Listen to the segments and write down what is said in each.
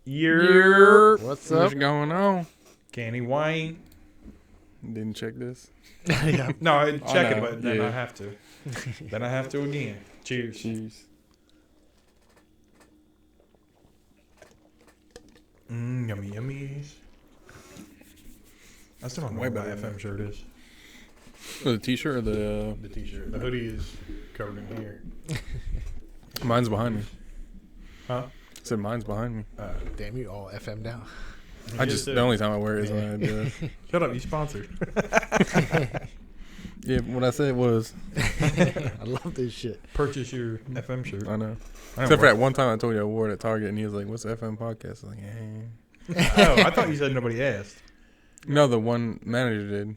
What's up? What's going on? Candy Wayne. Didn't check this. Yeah. No, I check it, no, but then yeah. I have to. Then I have to again. Cheers. Cheers. Yummy yummies. I still don't know Way what my better than FM shirt is. The t-shirt or the... The t-shirt. The hoodie is covered in here. Mine's behind me. Huh? I said mine's behind me. Damn, you all FM down. The only time I wear it is when I do it. Shut up, you sponsored. Yeah, what I said was... I love this shit. Purchase your FM shirt. I know. I Except for that one time I told you I wore it at Target and he was like, what's the FM podcast? I was like, Oh, I thought you said nobody asked. No, the one manager did.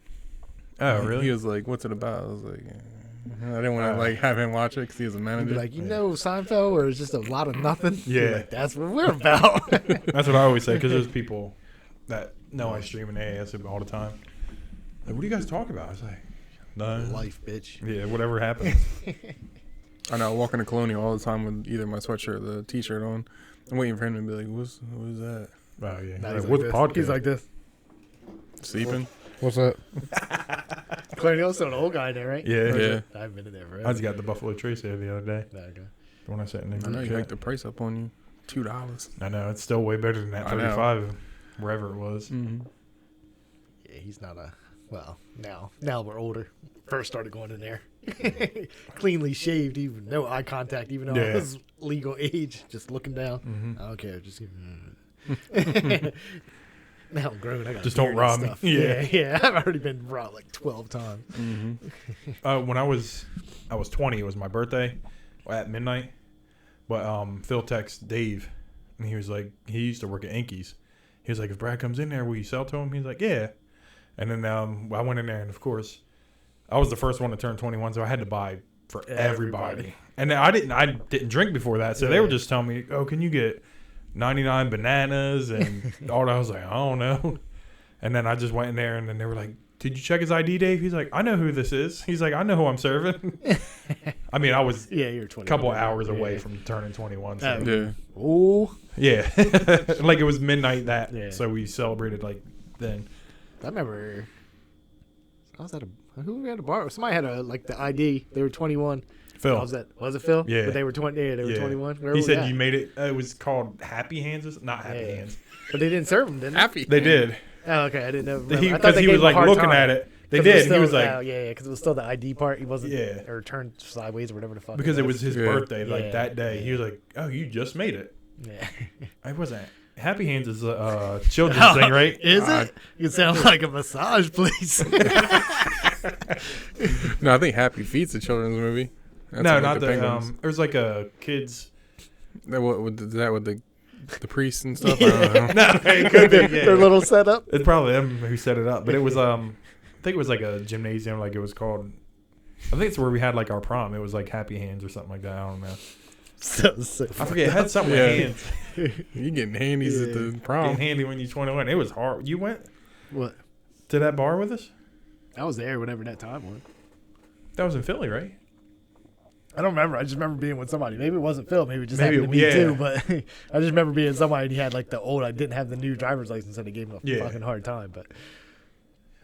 Oh, really? He was like, what's it about? I was like, I didn't want to have him watch it because he was a You'd manager. be like, you know Seinfeld, or it's just a lot of nothing? Yeah. You're like, that's what we're about. That's what I always say, because there's people that know I stream and they ask it all the time. Like, what do you guys talk about? I was like, no. Life, bitch. Yeah, whatever happens. I know, I walk into Colonial all the time with either my sweatshirt or the t-shirt on. I'm waiting for him to be like, what is that? Oh, yeah. Nah, Like, he's what's like podcast? this. He's like this. Sleeping? What's up? Colonial's still an old guy there, right? Yeah. Yeah. I haven't been in there forever. I just got the Buffalo Trace there the other day. Okay. The one I sat in the I know group you chat. hiked the price up on you. $2. I know, it's still way better than that I know. 35, wherever it was. Mm-hmm. Yeah, he's not a... Well, now we're older. First started going in there. Cleanly shaved, even no eye contact, even though I Yeah. was legal age, just looking down. Mm-hmm. I don't care, just now I'm grown. I got Just a don't beard and rob me. stuff. Yeah. yeah. I've already been robbed like 12 times. Mm-hmm. When I was 20, it was my birthday at midnight. But Phil texted Dave, and he was like, he used to work at Inky's. He was like, if Brad comes in there, will you sell to him? He's like, yeah. And then I went in there, and of course, I was the first one to turn 21, so I had to buy for everybody. And I didn't drink before that, so they were just telling me, oh, can you get 99 bananas and all that? I was like, I don't know. And then I just went in there, and then they were like, did you check his ID, Dave? He's like, I know who this is. He's like, I know who I'm serving. I mean, I was You're 20. a couple hours away from turning 21. So. Yeah. Oh, Yeah. Like it was midnight Yeah. so we celebrated like then. I remember. I was at who were we at a bar? Somebody had the ID. They were 21. Phil. Was it Phil? Yeah. But they were 20. Yeah, they were Yeah. 21. Where He was said that? you made it. It was called Happy Hands. Not Happy Yeah. Hands. But they didn't serve them, didn't they? Happy. They did. Oh, okay. I didn't know. I thought Because they he gave was him a like hard looking time. at it. They 'Cause it was did. He was still- like, yeah, because it was still the ID part. He wasn't, Yeah. or turned sideways or whatever the fuck. because it was his Yeah. birthday like Yeah. that day. He was like, oh, you just made it. Yeah. I wasn't. Happy Hands is a children's thing, right? Is it? You sound like a massage place. No, I think Happy Feet's a children's movie. That's No, like not the. penguins. There's like a kids. Is that with the priests and stuff? I don't know. No, it could be. Yeah. Their little setup. It's probably them who set it up, but it was I think it was like a gymnasium, like it was called. I think it's where we had like our prom. It was like Happy Hands or something like that. I don't know. So I forget. It had something Yeah. with hands. You getting handies at the Getting prom. handy when you're 21. It was hard. You went What? to that bar with us? I was there whenever that time was. That was in Philly, right? I don't remember. I just remember being with somebody. Maybe it wasn't Phil. Maybe it just Maybe happened to me yeah. too. But I just remember being somebody and he had like the old. I didn't have the new driver's license, and they gave him a Yeah. fucking hard time. But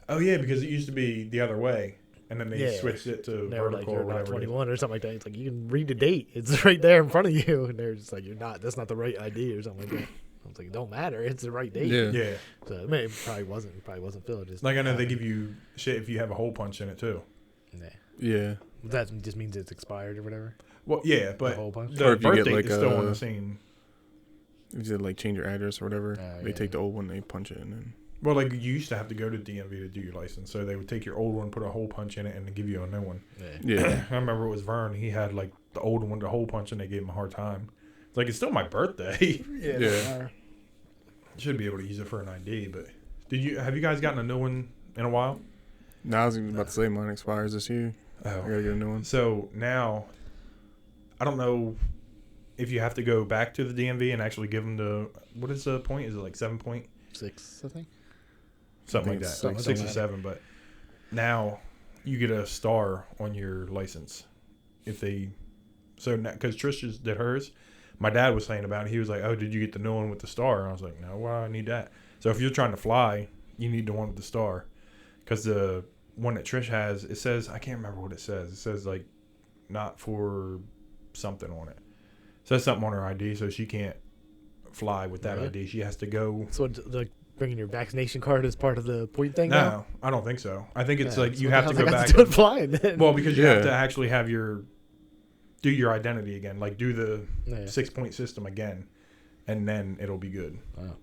Oh yeah, because it used to be the other way, and then they Yeah. switched it to they were like, vertical "You're or not whatever. it is. 21 or something like that." It's like you can read the date. It's right there in front of you, and they're just like, "You're not. That's not the right ID or something like that." I was like, "It don't matter. It's the right date." Yeah. Yeah, So I mean, it probably wasn't. Phil. It just like I know they happened. give you shit if you have a hole punch in it too. Nah. Yeah. That just means it's expired or whatever. Well, yeah, but hole punch? Or the if you birth get, date like, is still on a- the same. If you like change your address or whatever, they yeah. take the old one, they punch it, and then Well, like you used to have to go to DMV to do your license, so they would take your old one, put a hole punch in it, and then give you a new one. yeah. I remember it was Vern. He had like the old one, the hole punch, and they gave him a hard time. It's like it's still my birthday. Yeah. Should be able to use it for an ID, but have you guys gotten a new one in a while? Now I was about to say mine expires this year. I Oh. gotta get a new one. So now, I don't know if you have to go back to the DMV and actually give them what is the point? Is it like 7.6, 6, I think. something I like think that, something 6 or like that. 7? But now you get a star on your license if they. So because Trish just did hers, my dad was saying about it. He was like, "Oh, did you get the new one with the star?" And I was like, "No, why I need that?" So if you're trying to fly, you need the one with the star, because the one that Trish has, it says, I can't remember what it says. It says like not for something on it. It says something on her ID, so she can't fly with that Really? ID. She has to go. So, like, bringing your vaccination card as part of the point thing? No, I don't think so. I think it's Yeah, like so you what have the to hell's go that got back. to do with flying then? Well, because you have Yeah. to actually have do your identity again, like do the Yeah. 6-point system again, and then it'll be good. Wow.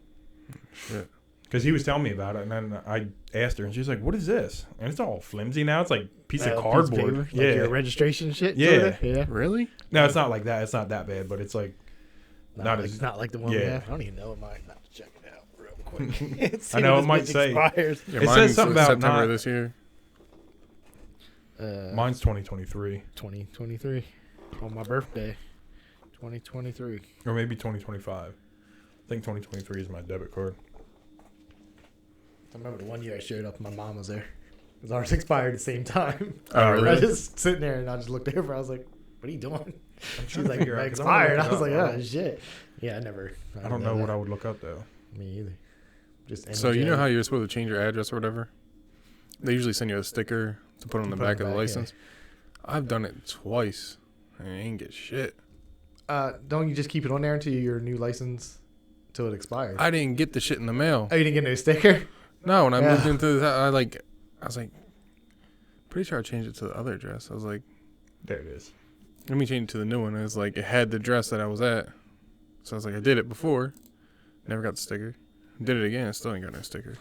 Shit. Because he was telling me about it, and then I asked her, and she's like, "What is this?" And it's all flimsy now. It's like piece of cardboard. Like Yeah, your registration shit? Yeah. Sorta? Yeah. Really? no, it's not like that. It's not that bad, but it's like Not like, as- not like the one we yeah. have. I don't even know what mine. Not to check it out real quick. I know, See it might if this say- bitch expires. Yeah, It says mine's something about September not- this year. mine's 2023 2023 on my birthday. 2023. or maybe 2025. I think 2023 is my debit card. I remember the one year I showed up and my mom was there. Because ours expired at the same time. Oh, I really? was just sitting there and I just looked over. I was like, "What are you doing?" She's like, figure out, "It 'cause I'm gonna expired." look I it was up. like, I "Oh don't- shit." Yeah, I never. I don't know what I would look up though. Me either. Just So you know NJ. how you're supposed to change your address or whatever? They usually send you a sticker to put on the put on back the of the back, yeah. license. I've done it twice and I ain't get shit. Don't you just keep it on there until your new license, till it expires? I didn't get the shit in the mail. Oh, you didn't get no sticker? No, when I Yeah. moved into the, I was like, pretty sure I changed it to the other address. I was like, There it is. let me change it to the new one. And it's like, it had the address that I was at. So I was like, I did it before. Never got the sticker. Did it again. I still ain't got no sticker.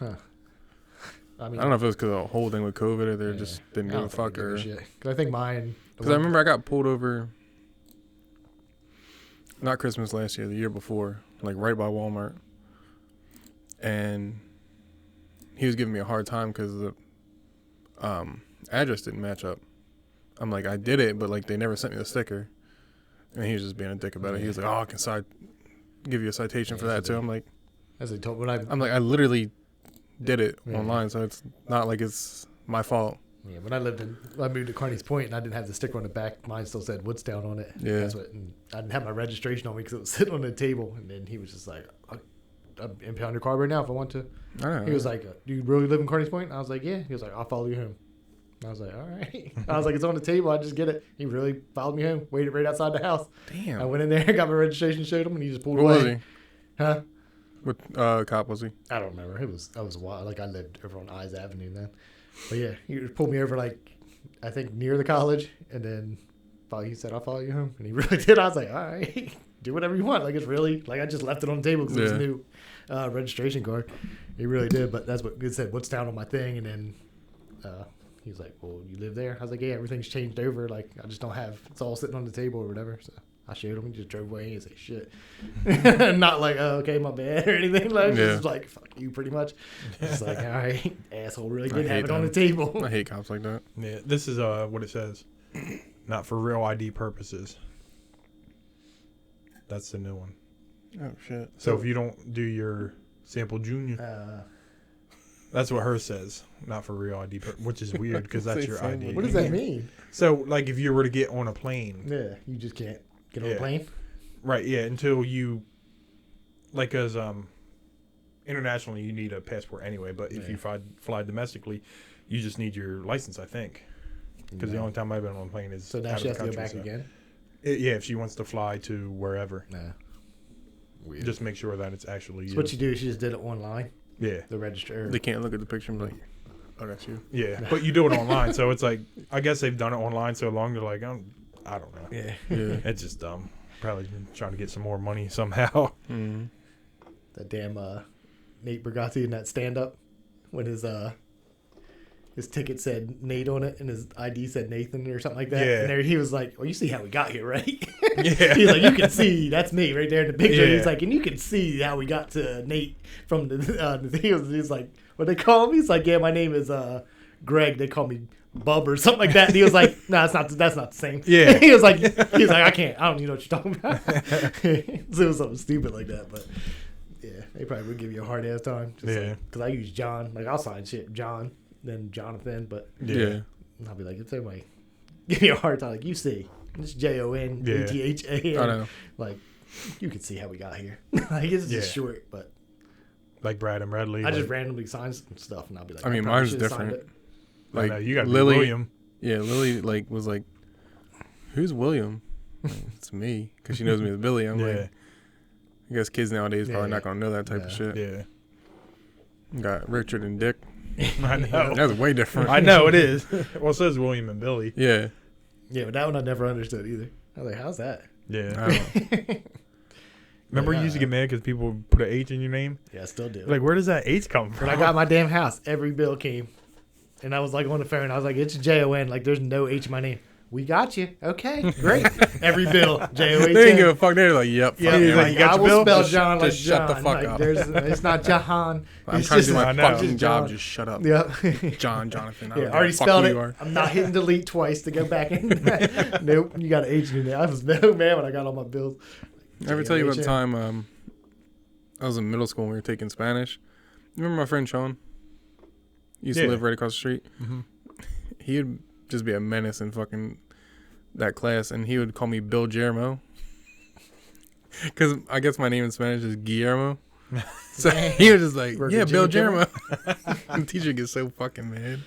I mean, I don't know if it was because of the whole thing with COVID or they Yeah. just didn't I give don't a think fuck they give or. a shit. 'Cause I think mine. Because I remember I got pulled over, not Christmas last year, the year before, like right by Walmart. And he was giving me a hard time because the address didn't match up. I'm like, I did it, but like they never sent me the sticker. And he was just being a dick about it. He was like, oh, I can give you a citation for Yeah, that so too. I'm like, As I told when I I literally did it Yeah. online, so it's not like it's my fault. Yeah, when I moved to Carney's Point and I didn't have the sticker on the back. Mine still said Woodstown on it. Yeah. That's what. And I didn't have my registration on me because it was sitting on the table. And then he was just like, "I'll impound your car right now if I want to." I don't know. He was like, "Do you really live in Carney's Point?" And I was like, "Yeah." He was like, "I'll follow you home." And I was like, "All right." I was like, "It's on the table. I just get it." He really followed me home. Waited right outside the house. damn. I went in there, got my registration, showed him, and he just pulled What away. was he? Huh? What cop was he? I don't remember. It was a while. Like I lived over on Eyes Avenue then. But yeah, he pulled me over like I think near the college, and then he said, "I'll follow you home," and he really did. I was like, "All right, do whatever you want." Like it's really like I just left it on the table because it was a Yeah. new registration card. He really did, but that's what it said. What's down on my thing, and then he was like, "Well, you live there?" I was like, "Yeah, everything's changed over. Like I just don't have. It's all sitting on the table or whatever." So I showed him. He just drove away and said, "Shit," not like, "Oh, okay, my bad" or anything. Like Yeah. just like, "Fuck you," pretty much. It's like, all right, asshole, really I did have hate it on the them. table. I hate cops like that. Yeah, this is what it says. Not for real ID purposes. That's the new one. Oh shit. So if you don't do your sample junior, that's what hers says. Not for real ID, which is weird because that's Say your sample. ID. What does that mean? So like if you were to get on a plane, Yeah, you just can't get on Yeah. a plane. right? Yeah, until you, like as internationally you need a passport anyway. But if Yeah. you fly domestically, you just need your license, I think. Because the No. only time I've been on a plane is So now out she of has the to go back country, so- again. Yeah, if she wants to fly to wherever, Nah. Weird. just make sure that it's actually So you. what she do? She just did it online. Yeah, The register. They can't look at the picture and be like, oh, that's you. yeah, but you do it online, so it's like I guess they've done it online so long. They're like, I don't know. Yeah. Yeah. It's just dumb. Probably trying to get some more money somehow. Mm-hmm. That damn Nate Bargatze in that stand up when his ticket said Nate on it and his ID said Nathan or something like that. Yeah. And there he was like, "Well, you see how we got here, right?" Yeah. He's like, "You can see that's me right there in the picture." Yeah. He's like, "And you can see how we got to Nate from the he's like, what they call him?" He's like, "Yeah, my name is Greg. They call me Bub or something like that." And he was like, "No, that's not the same." Yeah. he was like, "I can't. I don't even know what you're talking about." So it was something stupid like that, but. Yeah, they probably would give you a hard ass time. Yeah. Because I use John. Like, I'll sign shit John, then Jonathan, but Yeah. I'll be like, if somebody give me a hard time, like, you see, it's JONATHA. I know. Like, you can see how we got here. Like it's just Yeah. short, but Like Brad and Bradley. I just like, randomly sign some stuff, and I'll be like, I mean, probably mine's should've signed different. I Like know, you got Lily, William. yeah, Lily like was like, "Who's William?" Like, it's me, because she knows me as Billy. I'm Yeah, like, I guess kids nowadays probably Yeah. not gonna know that type of Yeah. shit. yeah. Got Richard and Dick. I know. That's way different. I know it is. Well, so is William and Billy. Yeah. Yeah, but that one I never understood either. I was like, how's that? Yeah. I don't know. Remember, you used to get mad because people would put an H in your name. Yeah, I still do. Like, where does that H come from? When I got my damn house, every bill came, and I was like on the phone. I was like, "It's Jon." Like, there's no H in my name. We got you. Okay, great. Every bill, Jon. They didn't give a fuck. They're like, "Yep." Yeah, fuck he's him. like, you got I your will bill? spell Just- John like just shut the John. fuck Like, up. It's not Jahan. I'm It's trying to just- do my I know. fucking just job. John. Just shut up. Yep. Jonathan. I don't Yeah, give I already a fuck spelled who it. you are. I'm not hitting delete twice to go back in. Nope, you got an H in there. I was no man when I got all my bills. I ever tell you about the J-O-H-N. time I was in middle school and we were taking Spanish? You remember my friend Sean? He used to Yeah. live right across the street. Mm-hmm. He would just be a menace in fucking that class, and he would call me Bill Guillermo. Because I guess my name in Spanish is Guillermo. So he was just like, Working yeah, Bill Jimmy Guillermo. And the teacher gets so fucking mad.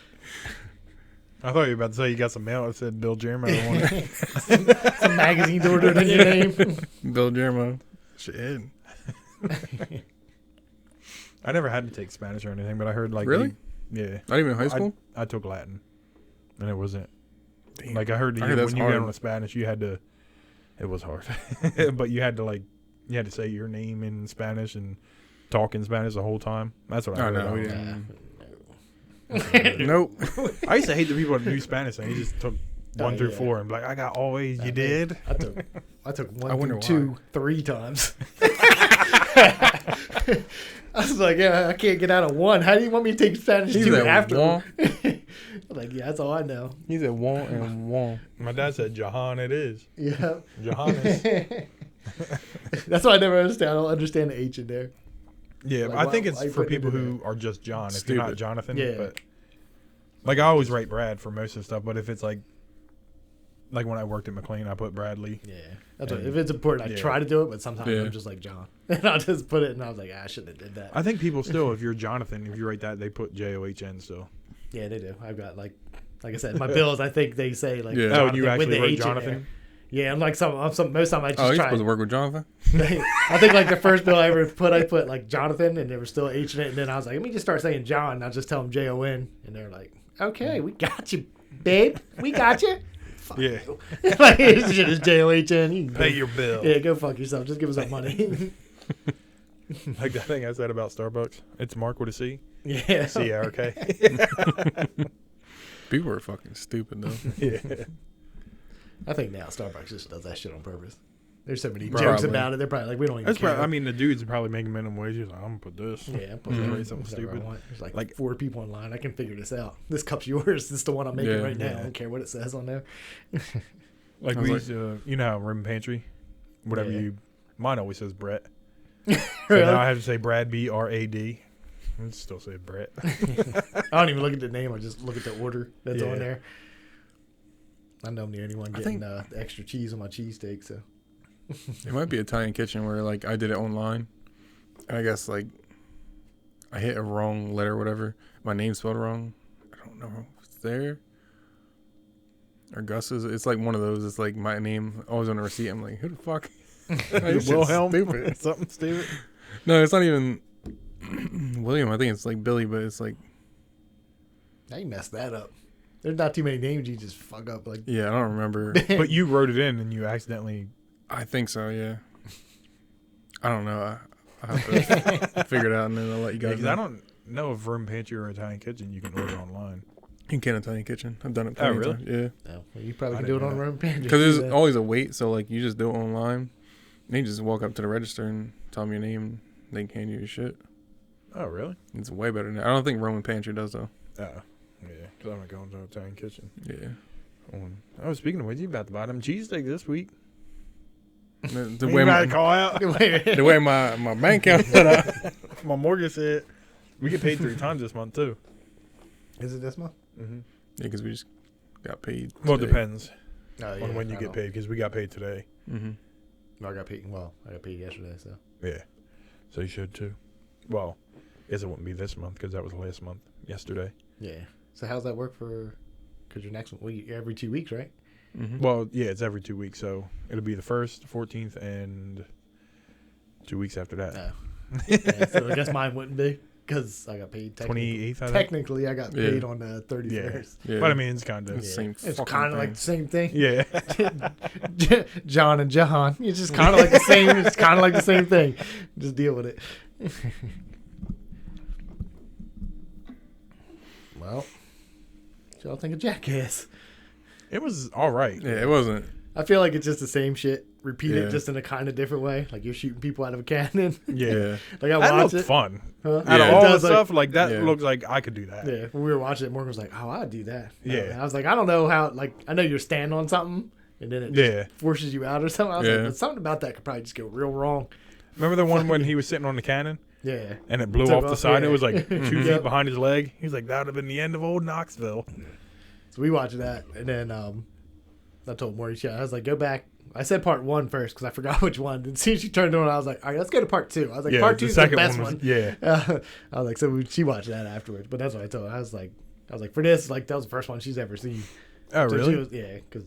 I thought you were about to say you got some mail that said Bill Jeremy on it. Some magazines ordered in your name. Bill Guillermo. Shit. I never had to take Spanish or anything, but I heard like Really? yeah. Not even in high school? I took Latin, and it wasn't Damn. like I heard, I heard that's when you hard. got on the Spanish, you had to. It was hard, but you had to say your name in Spanish and talk in Spanish the whole time. That's what I Oh, heard. no, about we it. didn't. Nope. I used to hate the people that knew Spanish and he just took Oh, 1 through yeah. 4 and be like, I got all A's. I You did. did? I took I one wonder through why. 2, 3 times. I was like, yeah, I can't get out of 1. How do you want me to take Spanish He's 2 at after? one. I'm like, yeah, that's all I know. He's at one and one. My dad said, Jahan, it is. Yeah. Johannes. That's why I never understand. I don't understand the H in there. Yeah, Like, I think why it's you for putting it people in who are just John. If you're not Stupid. Jonathan, Yeah. but like I always write Brad for most of the stuff. But if it's like when I worked at McLean, I put Bradley. Yeah. That's what, And- if it's important, I yeah. try to do it, but sometimes Yeah. I'm just like John. And I'll just put it, and I was like, I shouldn't have did that. I think people still, if you're Jonathan, if you write that, they put John still. Yeah, they do. I've got like I said, my bills. I think they say like Yeah. Oh, Jonathan you with actually the wrote H in there. Jonathan? Yeah, I'm like some most time I just Oh, you're try. supposed to work with Jonathan? I think like the first bill I ever put, I put like Jonathan, and there was still H in it, and then I was like, let me just start saying John. And I'll just tell them Jon, and they're like, okay, we got you, babe, we got you. Fuck Yeah. you. Like this shit is Jon. You can Pay go- your bill. Yeah, go fuck yourself. Just give us that money. Like that thing I said about Starbucks. It's Mark with a C. Yeah. C-A-R-K. People are fucking stupid, though. Yeah. I think now Starbucks just does that shit on purpose. There's so many Probably. jokes about it. They're probably like, we don't even That's care. probably, I mean, the dudes are probably making minimum wage. He's like, I'm going to put this. Yeah, put Mhm. that Write something whatever I stupid. want. There's like, Like- 4 people online. I can figure this out. This cup's yours. This is the one I'm making Yeah, right now. yeah. I don't care what it says on there. Like I we was used to, you know how room pantry, whatever Yeah. mine always says Brett. Really? So now I have to say Brad, B-R-A-D. I still say Brett. I don't even look at the name. I just look at the order that's Yeah. on there. I know I'm the only one I getting think- the extra cheese on my cheesesteak. So It might be Italian Kitchen where, like, I did it online. And I guess, like, I hit a wrong letter or whatever. My name spelled wrong. I don't know if it's there. Or Gus's. It's like one of those. It's like my name always on the receipt. I'm like, who the fuck? This shit's Wilhelm? stupid. Something stupid. No, it's not even William. I think it's like Billy, but it's like, now you messed that up. There's not too many names you just fuck up. Like yeah, I don't remember. But you wrote it in and you accidentally. I think so, yeah. I don't know. I have to figure it out and then I'll let you guys Because know. I don't know if room pantry or Italian kitchen you can order online. You can Italian Kitchen. I've done it Oh, plenty of really? times. Yeah. no, well, you probably I can do it didn't on know room pantry. Because Do there's that. always a wait, so like you just do it online. And you just walk up to the register and tell them your name. They can hand you your shit. Oh, really? It's way better than that. I don't think Roman Pantry does though. Oh, yeah. Because I'm not going to Italian kitchen. Yeah. Oh, speaking of which, you about to buy them cheesesteak this week. The You way about to my, call out? the way my bank account set up. My mortgage said we get paid 3 times this month, too. Is it this month? Mm-hmm. Yeah, because we just got paid. Well, it today. depends Oh, on when you get paid, because we got paid today. Mm-hmm. I got paid. Well, I got paid yesterday, so. Yeah. So you should too. Well, I guess it wouldn't be this month because that was last month. Yesterday. Yeah. So how's that work for? Because your next one, well, every 2 weeks, right? Mm-hmm. Well, yeah, it's every 2 weeks, so it'll be the 1st, 14th, and 2 weeks after that. No. Yeah, so I guess mine wouldn't be because I got paid. 28th, I think. Technically, I got Yeah. paid on the 31st. Yeah. But I mean, it's kind of. It's the same It's fucking kind of like thing. the same thing. Yeah. John and Jahan. It's just kind of like the same. It's kind of like the same thing. Just deal with it. Well, what y'all think of Jackass? It was all right. Yeah, it wasn't. I feel like it's just the same shit, repeated Yeah. just in a kind of different way. Like you're shooting people out of a cannon. Yeah. Like I That watched looked it. fun. Huh? Out Yeah. of all the It does, like- stuff, like that Yeah. looks like I could do that. Yeah, when we were watching it, Morgan was like, "Oh, I'd do that." Yeah. I was like, "I don't know how." Like, I know you're standing on something, and then it Yeah. just forces you out or something. I was Yeah. like, but something about that could probably just go real wrong. Remember the one when he was sitting on the cannon Yeah, and it blew Took off the off, side? yeah. It was like 2 feet Yep. behind his leg. He was like, that would have been the end of old Knoxville. so we watched that, and then I told Morgan, I was like, "Go back." I said part 1 first because I forgot which one. And see, she turned on. I was like, "All right, let's go to part 2." I was like, Yeah, "Part the 2 is the second best one one." was, yeah. I was like, she watched that afterwards. But that's what I told her. I was like, for this, like that was the first one she's ever seen. Oh, So really? she was, yeah, because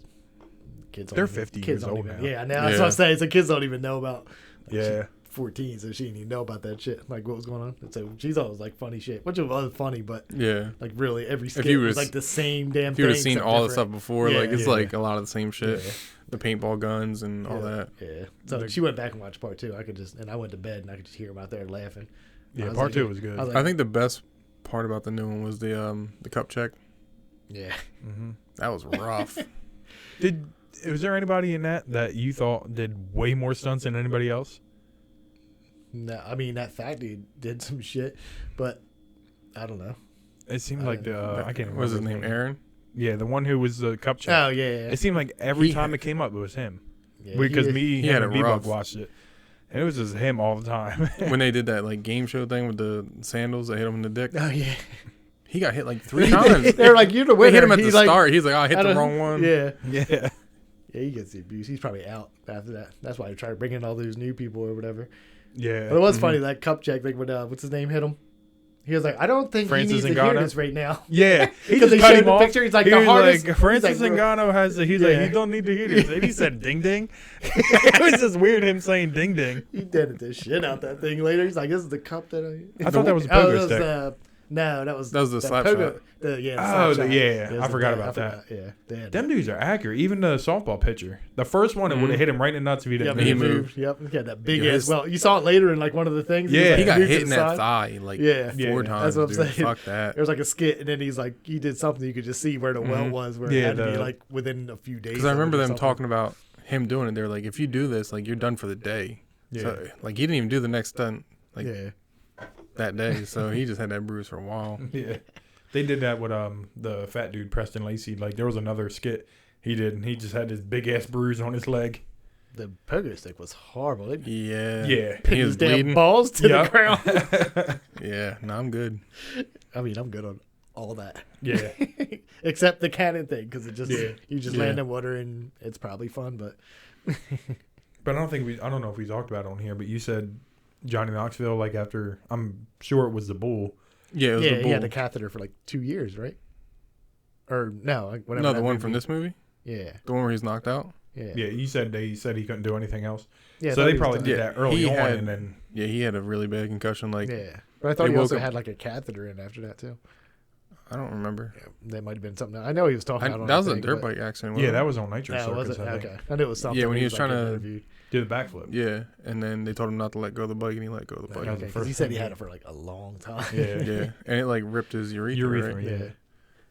kids. They're don't even- 50 kids years don't old even, now. Yeah, now that's what I'm saying. So kids don't even know about. Like, Yeah. she's 14, so she didn't even know about that shit. Like what was going on. And so she's always like funny shit, which was funny, but Yeah. like really every skit you was was- like the same damn If thing. you would have seen except all the different. stuff before, Yeah. like it's Yeah. like a lot of the same shit. Yeah. The paintball guns and all that. Yeah. So she went back and watched part 2. I went to bed and I could just hear them out there laughing. I Yeah, was part like, 2 was good. I was I think the best part about the new one was the cup check. Yeah. hmm That was rough. Was there anybody in that you thought did way more stunts than anybody else? No, I mean that fat dude did some shit, but I don't know. It seemed like the I can't remember. What was his name? Aaron? Yeah, the one who was the cup check. Oh yeah, yeah. It seemed like every He time had- it came up, it was him. Yeah, Because he- he had and it B-Bug rough. watched it, and it was just him all the time. When they did that like game show thing with the sandals that hit him in the dick, Oh yeah. he got hit like 3 times. They're like, "You're the They winner." hit him at He's the like, start. He's like, "Oh, I hit I the don't- wrong one." Yeah. yeah, Yeah, he gets the abuse. He's probably out after that. That's why they try to bring in all those new people or whatever. yeah. But it was funny that cup check, like when what's his name hit him. He was like, "I don't think Francis he needs to hear Ngannou? this right now." Yeah, he Because just they cut showed him the off. picture. He's like, He the was hardest. like, Francis he's like, Ngannou has. He's Yeah. like, you don't need to hear this. And he said, "Ding ding." It was just weird him saying "ding ding." He did the shit out that thing later. He's like, "This is the cup that I." I thought that was a Oh, pogo that was stick. no, that was the slap pogo, shot. The Oh, slap shot. yeah, It was I a- forgot yeah, about I that. forgot. Yeah, they had Them that. dudes are accurate. Even the softball pitcher, the first one, it would have hit him right in the nuts if he didn't Yep, he move. he moved. moved. Yep, he had that big Yeah, ass. his- Well, you saw it later in like one of the things. Yeah. like, He got moved hit to in the that side. thigh like Yeah. 4 Yeah, times. that's what I'm dude. saying. Fuck that. There was like a skit, and then he's like, he did something. You could just see where the well was, where Yeah, it had to be the- like within a few days. Because I of it remember or them something. talking about him doing it. They're like, if you do this, like you're done for the day. Yeah. So, like he didn't even do the next stunt like Yeah, that day. So he just had that bruise for a while. Yeah, they did that with the fat dude Preston Lacey. Like there was another skit he did, and he just had this big ass bruise on his leg. the pogo stick was horrible. It Yeah. Yeah. pinned He his was damn bleeding. balls to Yep. the ground. Yeah. No, I'm good. I mean, I'm good on all that. Yeah, Except the cannon thing, because it just Yeah. you just Yeah. land in water and it's probably fun, but but I don't know if we talked about it on here. But you said Johnny Knoxville, like after I'm sure it was the bull. Yeah, it was yeah, the he had bull. a catheter for like 2 years, right? Or no, like, whatever. No, that the one movie- from this movie? Yeah, The one where he's knocked out? yeah, Yeah, you said they said he couldn't do anything else. yeah. I So thought they he was probably done. did Yeah, that early he on, had- and then Yeah, he had a really bad concussion. Like, Yeah, but I thought They he also woke up- had like a catheter in after that too. I don't remember. Yeah, that might have been something. I know he was talking about. That was a dirt bike accident. yeah, wasn't that it? was on Nitro No, was Circus. it? I think. Okay, I knew it was something. Yeah, when he was like, trying to- interviewed. Did the backflip. Yeah, and then they told him not to let go of the bike, and he let go of the bike. That was Okay, the 'cause he first said he thing. had it for like a long time. Yeah. Yeah, and it like ripped his urethra. Urethra, right? yeah. yeah.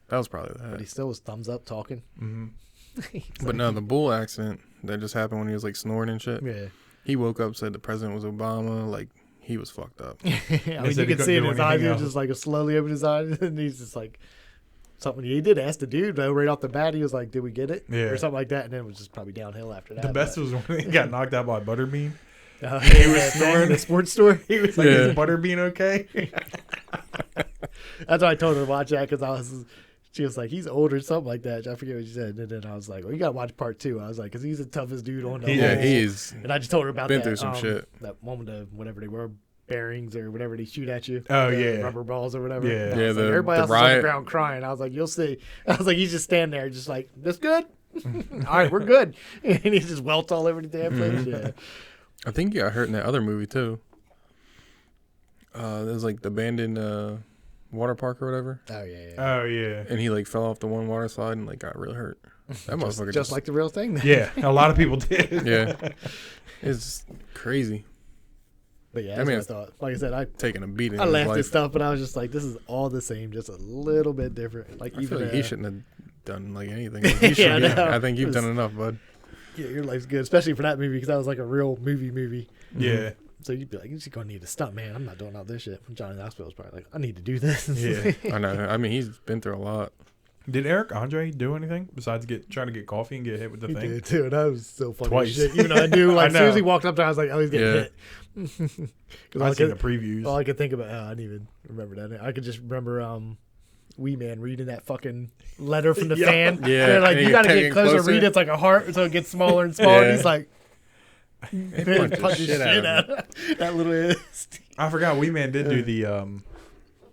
That was probably But he that. still was thumbs up talking. Mm-hmm. But no, the bull accident that just happened when he was like snoring and shit. Yeah. He woke up, said the president was Obama. Like he was fucked up. I mean, said you he could couldn't see in do his eyes, anything he was else. just like slowly open his eyes, and he's just like something. He did ask the dude though, right off the bat. He was like, "Did we get it?" Yeah. or something like that, and then it was just probably downhill after that. The best was when he got knocked out by Butterbean. he was snoring. in the sports store. He was like, Yeah. "Is Butterbean okay?" That's why I told her to watch that because She was like, he's older, something like that. I forget what she said. And then I was like, well, you got to watch part 2. I was like, because he's the toughest dude on the Yeah, whole- he is. And I just told her about Been that. through some shit. That one with the, whatever they were, bearings or whatever they shoot at you. Oh, the yeah. Rubber balls or whatever. Yeah. And I Yeah, was like, the everybody else is on riot. the ground crying. I was like, you'll see. I was like, he's just standing there, just like, this good? All right, we're good. And he just welts all over the damn place. Mhm. Yeah. I think he got hurt in that other movie too. There's like the abandoned water park or whatever, Oh, yeah. Oh yeah. and he like fell off the one water slide and like got really hurt. That motherfucker Just like the real thing. Then. Yeah. A lot of people did. yeah, it's crazy. But yeah, That that's what I man's thought. Like I said, Taking a beating. I in his laughed life. at stuff, but I was just like, this is all the same, just a little bit different. Like I even feel like he shouldn't have done like anything. He Yeah, should I know. I think you've It done was- enough, bud. Yeah, your life's good, especially for that movie because that was like a real movie. Yeah. So you'd be like, you're just gonna need a stunt man. I'm not doing all this shit. Johnny Knoxville was probably like, I need to do this. Yeah. I know. I mean, he's been through a lot. Did Eric Andre do anything besides trying to get coffee and get hit with the He thing? did too, and that was so funny. Twice. As shit. Even though I knew, like, I as soon as know. he walked up there, I was like, oh, he's getting Yeah. hit. Because I've seen the previews. all I could think about, I didn't even remember that. I could just remember Wee Man reading that fucking letter from the Yeah. fan. Yeah, They're like, and you gotta getting get closer, read it. It's like a heart, so it gets smaller and smaller. Yeah. And he's like, Punch the punches shit out of him. that little. I forgot Wee Man did do the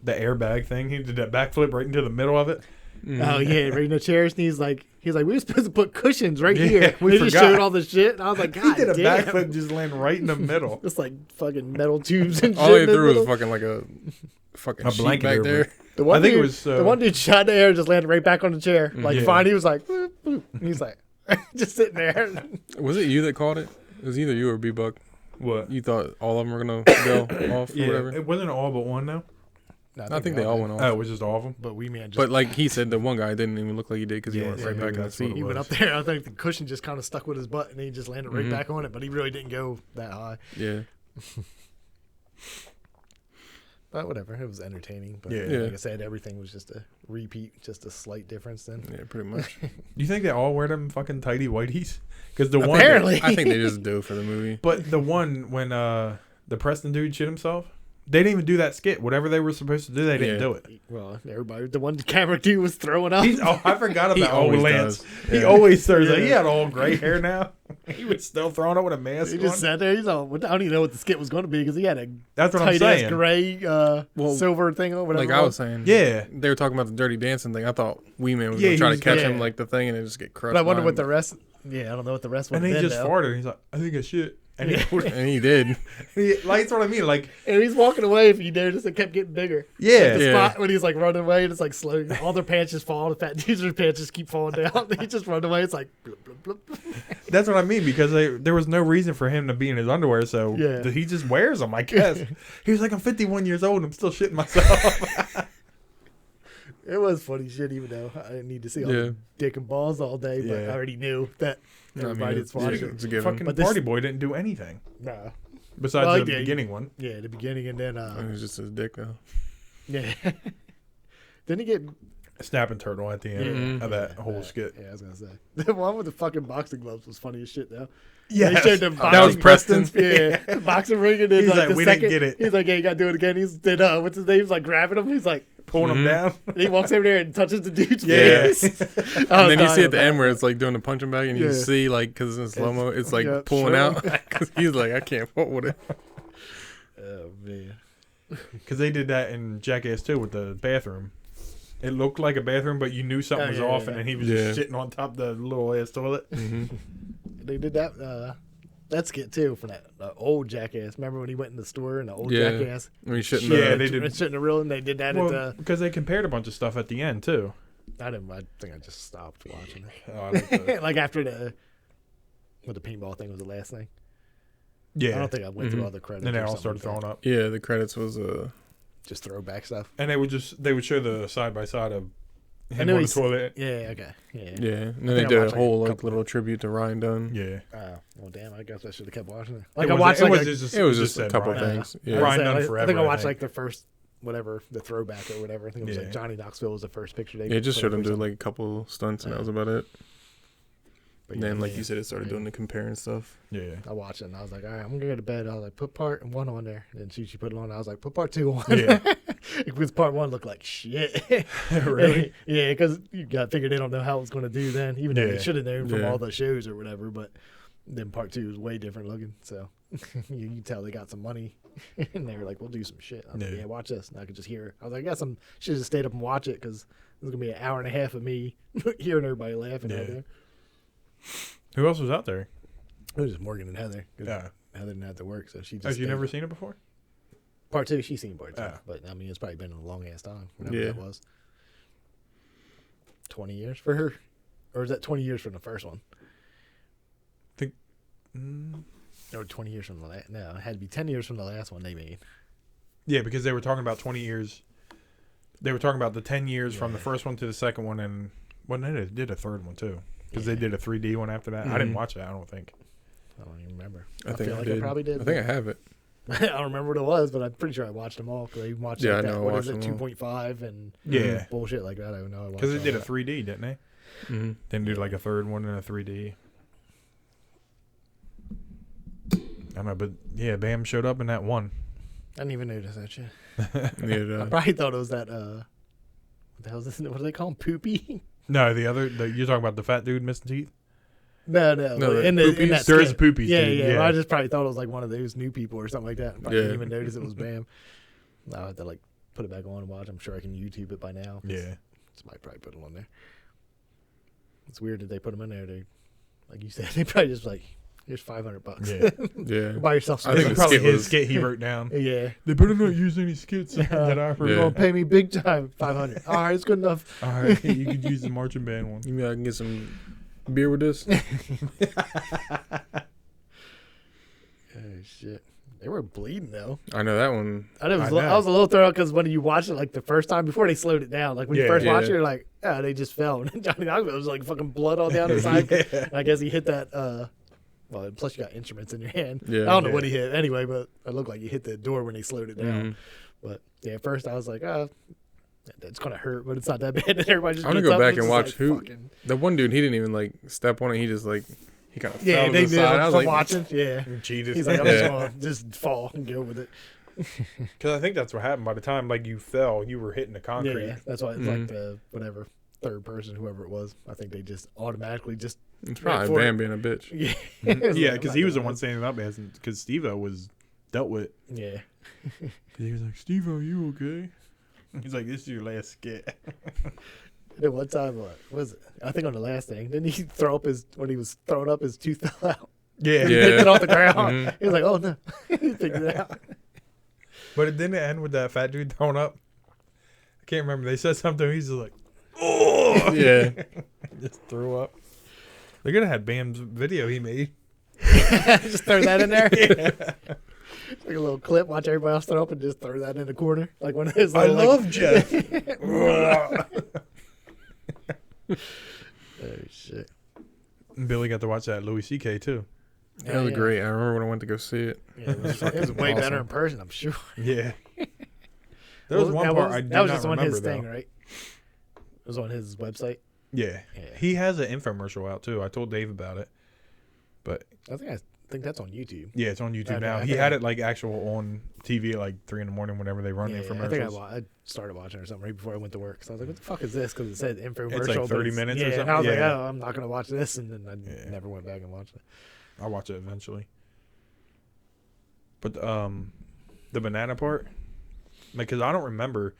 airbag thing. He did that backflip right into the middle of it. Oh yeah, right in the chairs, and he's like, we were supposed to put cushions right Yeah, here. we They just forgot. showed all the shit, and I was like, God He did a damn. backflip, just land right in the middle. It's like fucking metal tubes and All shit. he in the threw was middle. fucking like a fucking A sheet blanket back over there. it. The one I think it dude, was, the one dude shot in the air, just landed right back on the chair. Like Yeah. fine, he was like, boop, boop. And he's like, just sitting there. Was it you that caught it? It was either you or B-Buck. What? You thought all of them were gonna go off or Yeah, whatever. it wasn't all but one though. No, I think they all went off. Oh, it was just all of them. But Wee Man just But like he said, the one guy didn't even look like he did because he Yeah, went yeah, right maybe back in the that's what seat. it he went was. up there. I think the cushion just kind of stuck with his butt, and he just landed right Mhm. back on it. But he really didn't go that high. Yeah, But whatever, it was entertaining. But Yeah. Yeah. like I said, everything was just a repeat, just a slight difference. Then yeah, pretty much. Do you think they all wear them fucking tighty whiteies? Because the one, apparently, I think they just do it for the movie. but the one when the Preston dude shit himself, they didn't even do that skit. Whatever they were supposed to do, they didn't Yeah. do it. well, everybody, the one camera dude was throwing up. I forgot He about old always Lance. does. He Yeah. always throws. Like, Yeah. he had all gray hair now. He was still throwing up with a mask He on. just sat there. He's all. I don't even know what the skit was going to be because he had a That's what I'm tight ass saying. gray Well, silver thing or whatever. Like it I was saying, Yeah. they were talking about the Dirty Dancing thing. I thought Wee Man was Yeah, gonna try he to was catch gonna- him like the thing and it just get crushed. But I wonder by what him. the rest. Yeah, I don't know what the rest was. And he then, just though. farted. He's like, I think I shit. And he, And he did. like, that's what I mean. Like, And he's walking away. If you notice, it kept getting bigger. yeah. The Yeah. spot when he's like running away, and it's like slow. All their pants just fall. The fat dudes' pants just keep falling down. He just run away. It's like, bloop, bloop, bloop. That's what I mean because there was no reason for him to be in his underwear, so Yeah. he just wears them. I guess he was like, "I'm 51 years old. And I'm still shitting myself." It was funny shit, even though I didn't need to see all Yeah. the dick and balls all day. But Yeah. I already knew that I mean, everybody that's it's watching. a given. Fucking But this- Party Boy didn't do anything Nah. besides Well, he the did. beginning one. Yeah, the beginning, and then It was just his dick though. yeah. Didn't he get? Snapping turtle at the end Mhm. of that whole skit. Yeah, I was gonna say the one with the fucking boxing gloves was funny as shit though. Yeah, They showed them That was boxing- Preston. Yeah, boxing ring, and then He's like, like, the "We didn't second, get it." he's like, "Yeah, you gotta do it again." He's then what's his name? He's like grabbing him. He's like, Pulling him Mhm. down. and he walks over there and touches the dude's Yeah. face. And then you see at the end where it's it's like doing the punching bag, and you Yeah. see like because in slow mo, it's like yeah, pulling sure. out because he's like, I can't fuck with it. oh man, Because they did that in Jackass 2 with the bathroom. It looked like a bathroom, but you knew something Oh, was yeah, off, yeah. and then he was just Yeah. shitting on top of the little ass toilet. Mm-hmm. they did that. That skit too for that old Jackass. Remember when he went in the store and the old Yeah. Jackass? When you shouldn't. Yeah, they did. Shouldn't have real, and they did that Well, at because they compared a bunch of stuff at the end too. I didn't. I think I just stopped watching Oh, I like the- it. Like after the paintball thing was the last thing. I yeah, don't think I went through Mhm. all the credits. then they or all something started like throwing up, Yeah, the credits was just throwback stuff. and they would show the side by side of I him know on the he's- toilet. Yeah. Okay. Yeah. yeah. And then think they I did a watched, like, whole a like couple little tribute to Ryan Dunn. Yeah, Well, damn. I guess I should have kept watching it. It Like I was- watched it like was a, just, It was just a said couple Ryan. things. I Yeah. was Ryan saying, Dunn I forever, think I I watched think. like the first whatever the throwback or whatever. I think it was Yeah. like Johnny Knoxville was the first picture they. Yeah, just put showed up him or do something. like a couple stunts, and that Yeah. was about it. But And then, yeah, like yeah, you said, it started yeah. doing the comparing stuff. Yeah. I watched it and I was like, all right, I'm gonna go to bed. I was like, put part 1 on there. And then she put it on. I was like, put part 2 on. Yeah. Because part 1 looked like shit. Really? Yeah, because you got figured they don't know how it's gonna do then, even though Yeah. they should have known from Yeah. all the shows or whatever. But then part 2 is way different looking. So you tell they got some money, and they were like, we'll do some shit. I was like, Yeah. yeah, watch this. And I could just hear it. I was like, I guess I should have stayed up and watch it because it was gonna be an hour and a half of me hearing everybody laughing out Yeah. there. Who else was out there? It was just Morgan and Heather. 'Cause Yeah. Heather didn't have to work, so she just. Have you stayed. never seen it before? Part 2? She's seen part 2, Ah. but I mean, it's probably been a long ass time. Whenever Yeah. that was. 20 years for her, or is that 20 years from the first one? Or 20 years from the last? No, it had to be 10 years from the last one they made. Yeah, because they were talking about 20 years. They were talking about the 10 years from the Yeah. first one to the second one, and well, they did a third one too, because they Yeah. did a 3D one after that. I didn't Mhm. watch that. I don't think. I don't even remember. I think feel I like did. I probably did. I think I have it. I don't remember what it was, but I'm pretty sure I watched them all. Cause I watched Yeah, like I that. know, I What is watched it? them all. 2.5 and Yeah, bullshit like that. I don't know. I because they watched did all a that. 3D, didn't they? Mm-hmm. Then did like a third one and a 3D. I don't know, but yeah, Bam showed up in that one. I didn't even notice that shit. Yeah, I probably thought it was that. What the hell is this? What do they call him? Poopy? No, you're talking about the fat dude missing teeth. No. No, in Poopy's- that There is a skit. Poopy's Yeah, dude, yeah. yeah. I just probably thought it was like one of those new people or something like that. I Yeah. didn't even notice it was Bam. I'll have to like put it back on and watch. I'm sure I can YouTube it by now. Yeah, Somebody probably put it on there. It's weird that they put them in there. They, like you said, they probably just like, here's $500. yeah. yeah. Buy yourself some. I think It's the probably skit his was- skit he wrote down. Yeah. They better not use any skits that I You're Yeah. gonna pay me big time. 500. All right, it's good enough. All right, you could use the marching band one. You mean I can get some beer with this? Oh shit. They were bleeding though. I know that one. I was I know. I was a little thrown out because when you watch it like the first time before they slowed it down, like when you Yeah. first watch it, Yeah. you're like, oh, they just fell. And Johnny Knoxville was like fucking blood all down his side. Yeah. I guess he hit that. Well, plus you got instruments in your hand. Yeah. I don't know Yeah. what he hit anyway, but it looked like he hit the door when they slowed it down. Mhm. But yeah, at first I was like, oh, that's gonna hurt, but it's not that bad. And everybody just I'm gonna gets go up back it's and just watch like, who- fucking- The one dude, he didn't even like step on it. He just like he kind of Yeah, fell to they the did side. I was from like, watching. Yeah. Cheated. He's like, I'm just Yeah. gonna just fall and go with it. Because I think that's what happened. By the time like you fell, you were hitting the concrete. Yeah, that's why it's Mhm. like the whatever third person, whoever it was. I think they just automatically just It's Right probably for Bam being a bitch. yeah, Yeah, because he was the one standing up as because Steve-O was dealt with. Yeah, Because he was like, Steve-O, you okay? He's like, this is your last skit. then one time, what was it? I think on the last thing, didn't he throw up his when he was throwing up his tooth fell out? Yeah. He Yeah. picked it off the ground. Mhm. He was like, oh no, he picked it out. But it didn't end with that fat dude throwing up. I can't remember. They said something. He's just like, oh, Yeah. just threw up. They could have had Bam's video he made. Just throw that in there. Yeah. Like a little clip. Watch everybody else throw up and just throw that in the corner, like one of his. I little, like- love Jeff. Oh shit. Billy got to watch that Louis C.K. too. That was Yeah. great. I remember when I went to go see it. Yeah, it was way awesome. better in person, I'm sure. Yeah. There was one part I did that was not just on remember his though. thing, right? It was on his website. Yeah. Yeah. He has an infomercial out too. I told Dave about it. But I think that's on YouTube. yeah, it's on YouTube Okay, now. I He think had I- it like actual on TV at like 3 a.m. whenever they run Yeah, the I think infomercials. I started watching or something right before I went to work. So I was like, "What the fuck is this?" Because it said infomercial. It's like but 30 minutes or yeah, And something? I was like, Yeah. "Oh, I'm not gonna watch this," and then I Yeah. never went back and watched it. I'll watch it eventually. But the banana part, because I don't remember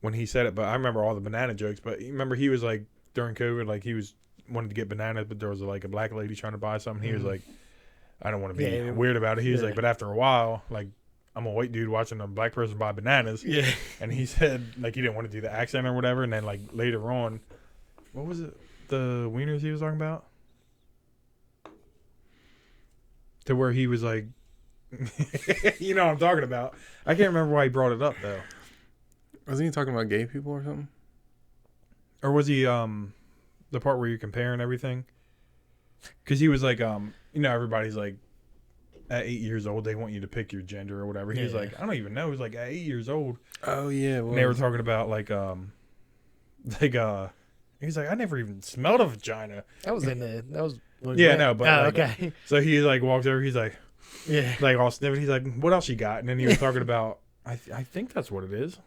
when he said it, but I remember all the banana jokes. But you remember he was like during COVID, like he was wanted to get bananas, but there was like a black lady trying to buy something. He was Mhm. like, I don't want to be Yeah, weird about it. He was yeah. like, but after a while, like I'm a white dude watching a black person buy bananas, Yeah, and he said like he didn't want to do the accent or whatever. And then like later on, what was it? The wieners he was talking about? To where he was like, you know what I'm talking about. I can't remember why he brought it up though. Wasn't he talking about gay people or something? Or was he the part where you're comparing everything? Because he was like, you know, everybody's like, at 8 years old, they want you to pick your gender or whatever. He was Yeah. like, I don't even know. He was like, at 8 years old. Oh yeah. And they were talking about like, He's like, I never even smelled a vagina. That was in the. That was. Yeah, no, but like, okay. So he like walks over. He's like Yeah. all sniffing. He's like, what else you got? And then he was talking about. I think that's what it is.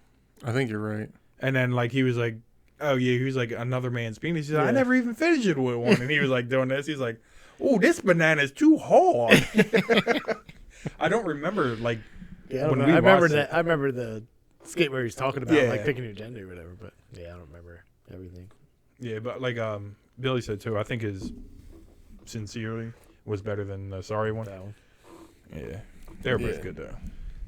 I think you're right. And then like he was like, oh yeah, he was like another man's penis. He's like, I Yeah. never even finished it with one. And he was like doing this. He's like, oh, this banana is too hard. I don't remember like. Yeah, I, don't When know. we I remember watched that. I remember the skit where he's talking about Yeah. like picking your gender or whatever. But yeah, I don't remember everything. Yeah, but like Billy said too, I think his sincerely was better than the sorry one. That one. Yeah, they're both Yeah. good though.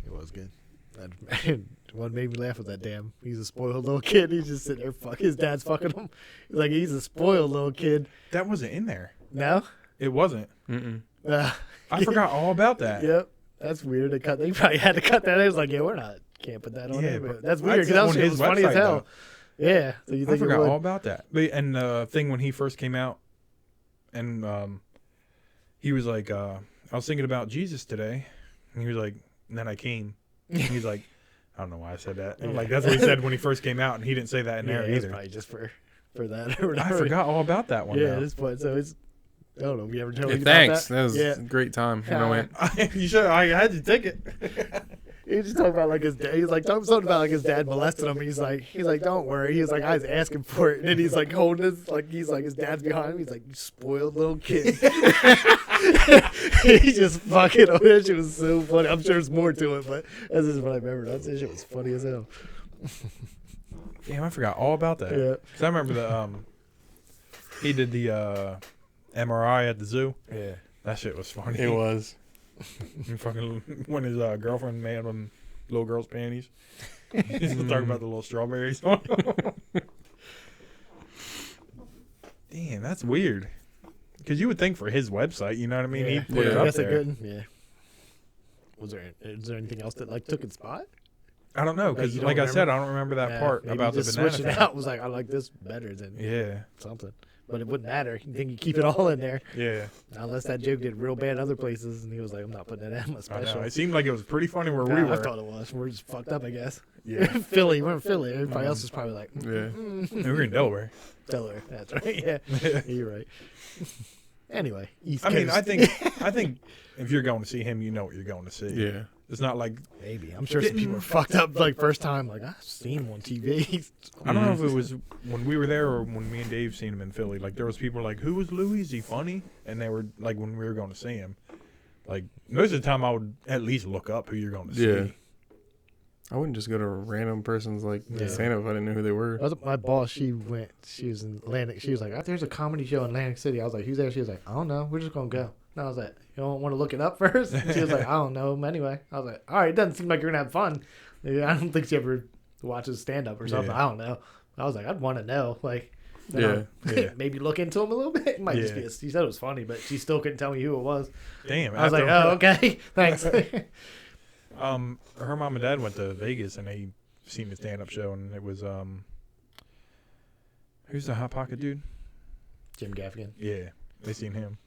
It was good. That, what made me laugh was that damn. He's a spoiled little kid. He's just sitting there. His dad's fucking him. He's like he's a spoiled little kid. That wasn't in there. No. It wasn't. Mm-mm. I forgot all about that. Yep. That's weird. They probably had to cut that. It was like, yeah, we're not. Can't put that on Yeah, there. but But that's I'd weird say because on that shit his was funny as website, hell. Yeah. So you I think it forgot would? all about that. But, and the thing when he first came out, and he was like, I was thinking about Jesus today, and he was like, and then I came. And he's like, I don't know why I said that. I'm Yeah. like, that's what he said when he first came out, and he didn't say that in Yeah, there it's either. probably just for that or I whatever. forgot all about that one. Yeah, now. at this point. So it's. I don't know. Have you ever told Hey, me thanks. about That was Yeah. a great time. You know what? you should. I had to take it. He just talking about like his dad. He's like talking something about like his dad molested him. He's like, don't worry. He's like, I was asking for it, and then he's like holding his he's like his dad's behind him. He's like, you spoiled little kid. He just fucking. Oh, that shit was so funny. I'm sure there's more to it, but that's just what I remember. That shit was funny as hell. Damn, I forgot all about that. Yeah. Cause I remember the he did the MRI at the zoo. Yeah. That shit was funny. It was. He fucking when his girlfriend made him little girl's panties. He's talking about the little strawberries. Damn, that's weird. Because you would think for his website, you know what I mean? Yeah. He put it Yeah. up That's a there. good. Yeah. Is there anything else that like took its spot? I don't know because, You like don't I said, remember? I don't remember that Yeah, part maybe about the just banana switch thing. it out. Was like I like this better than Yeah, something, but it wouldn't matter. You think you keep it all in there, yeah. unless that joke did real bad other places, and he was like, I'm not putting that in my I special. know. It seemed like it was pretty funny where we I were. thought it was. We're just fucked up, I guess. Yeah, Philly, we're in Philly. Everybody else is probably like, Yeah. we were in Delaware. Delaware. That's right. Yeah, you're right. Anyway, East I mean, Coast. I think if you're going to see him, you know what you're going to see. Yeah. It's not like maybe. I'm sure some people are fucked up like first time. Like I've seen him on TV. I don't know if it was when we were there or when me and Dave seen him in Philly. Like there was people like, "Who was Louis? Is he funny?" And they were like, when we were going to see him, like most of the time I would at least look up who you're going to see. Yeah. I wouldn't just go to a random person's like Yeah. stand up if I didn't know who they were. My boss, she went. She was in Atlantic. She was like, "There's a comedy show in Atlantic City." I was like, "Who's there?" She was like, "I don't know. We're just gonna go." And I was like, "You don't want to look it up first?" And she was like, "I don't know." Anyway, I was like, "All right, it doesn't seem like you're gonna have fun." I don't think she ever watches stand up or something. Yeah. I don't know. I was like, I'd want to know. Like, you Yeah. know, Yeah. maybe look into him a little bit. It might just Yeah. be. She said it was funny, but she still couldn't tell me who it was. Damn. I was like, "Oh, okay, thanks." Her mom and dad went to Vegas and they seen the stand up show and it was who's the Hot Pocket dude? Jim Gaffigan. Yeah, they seen him.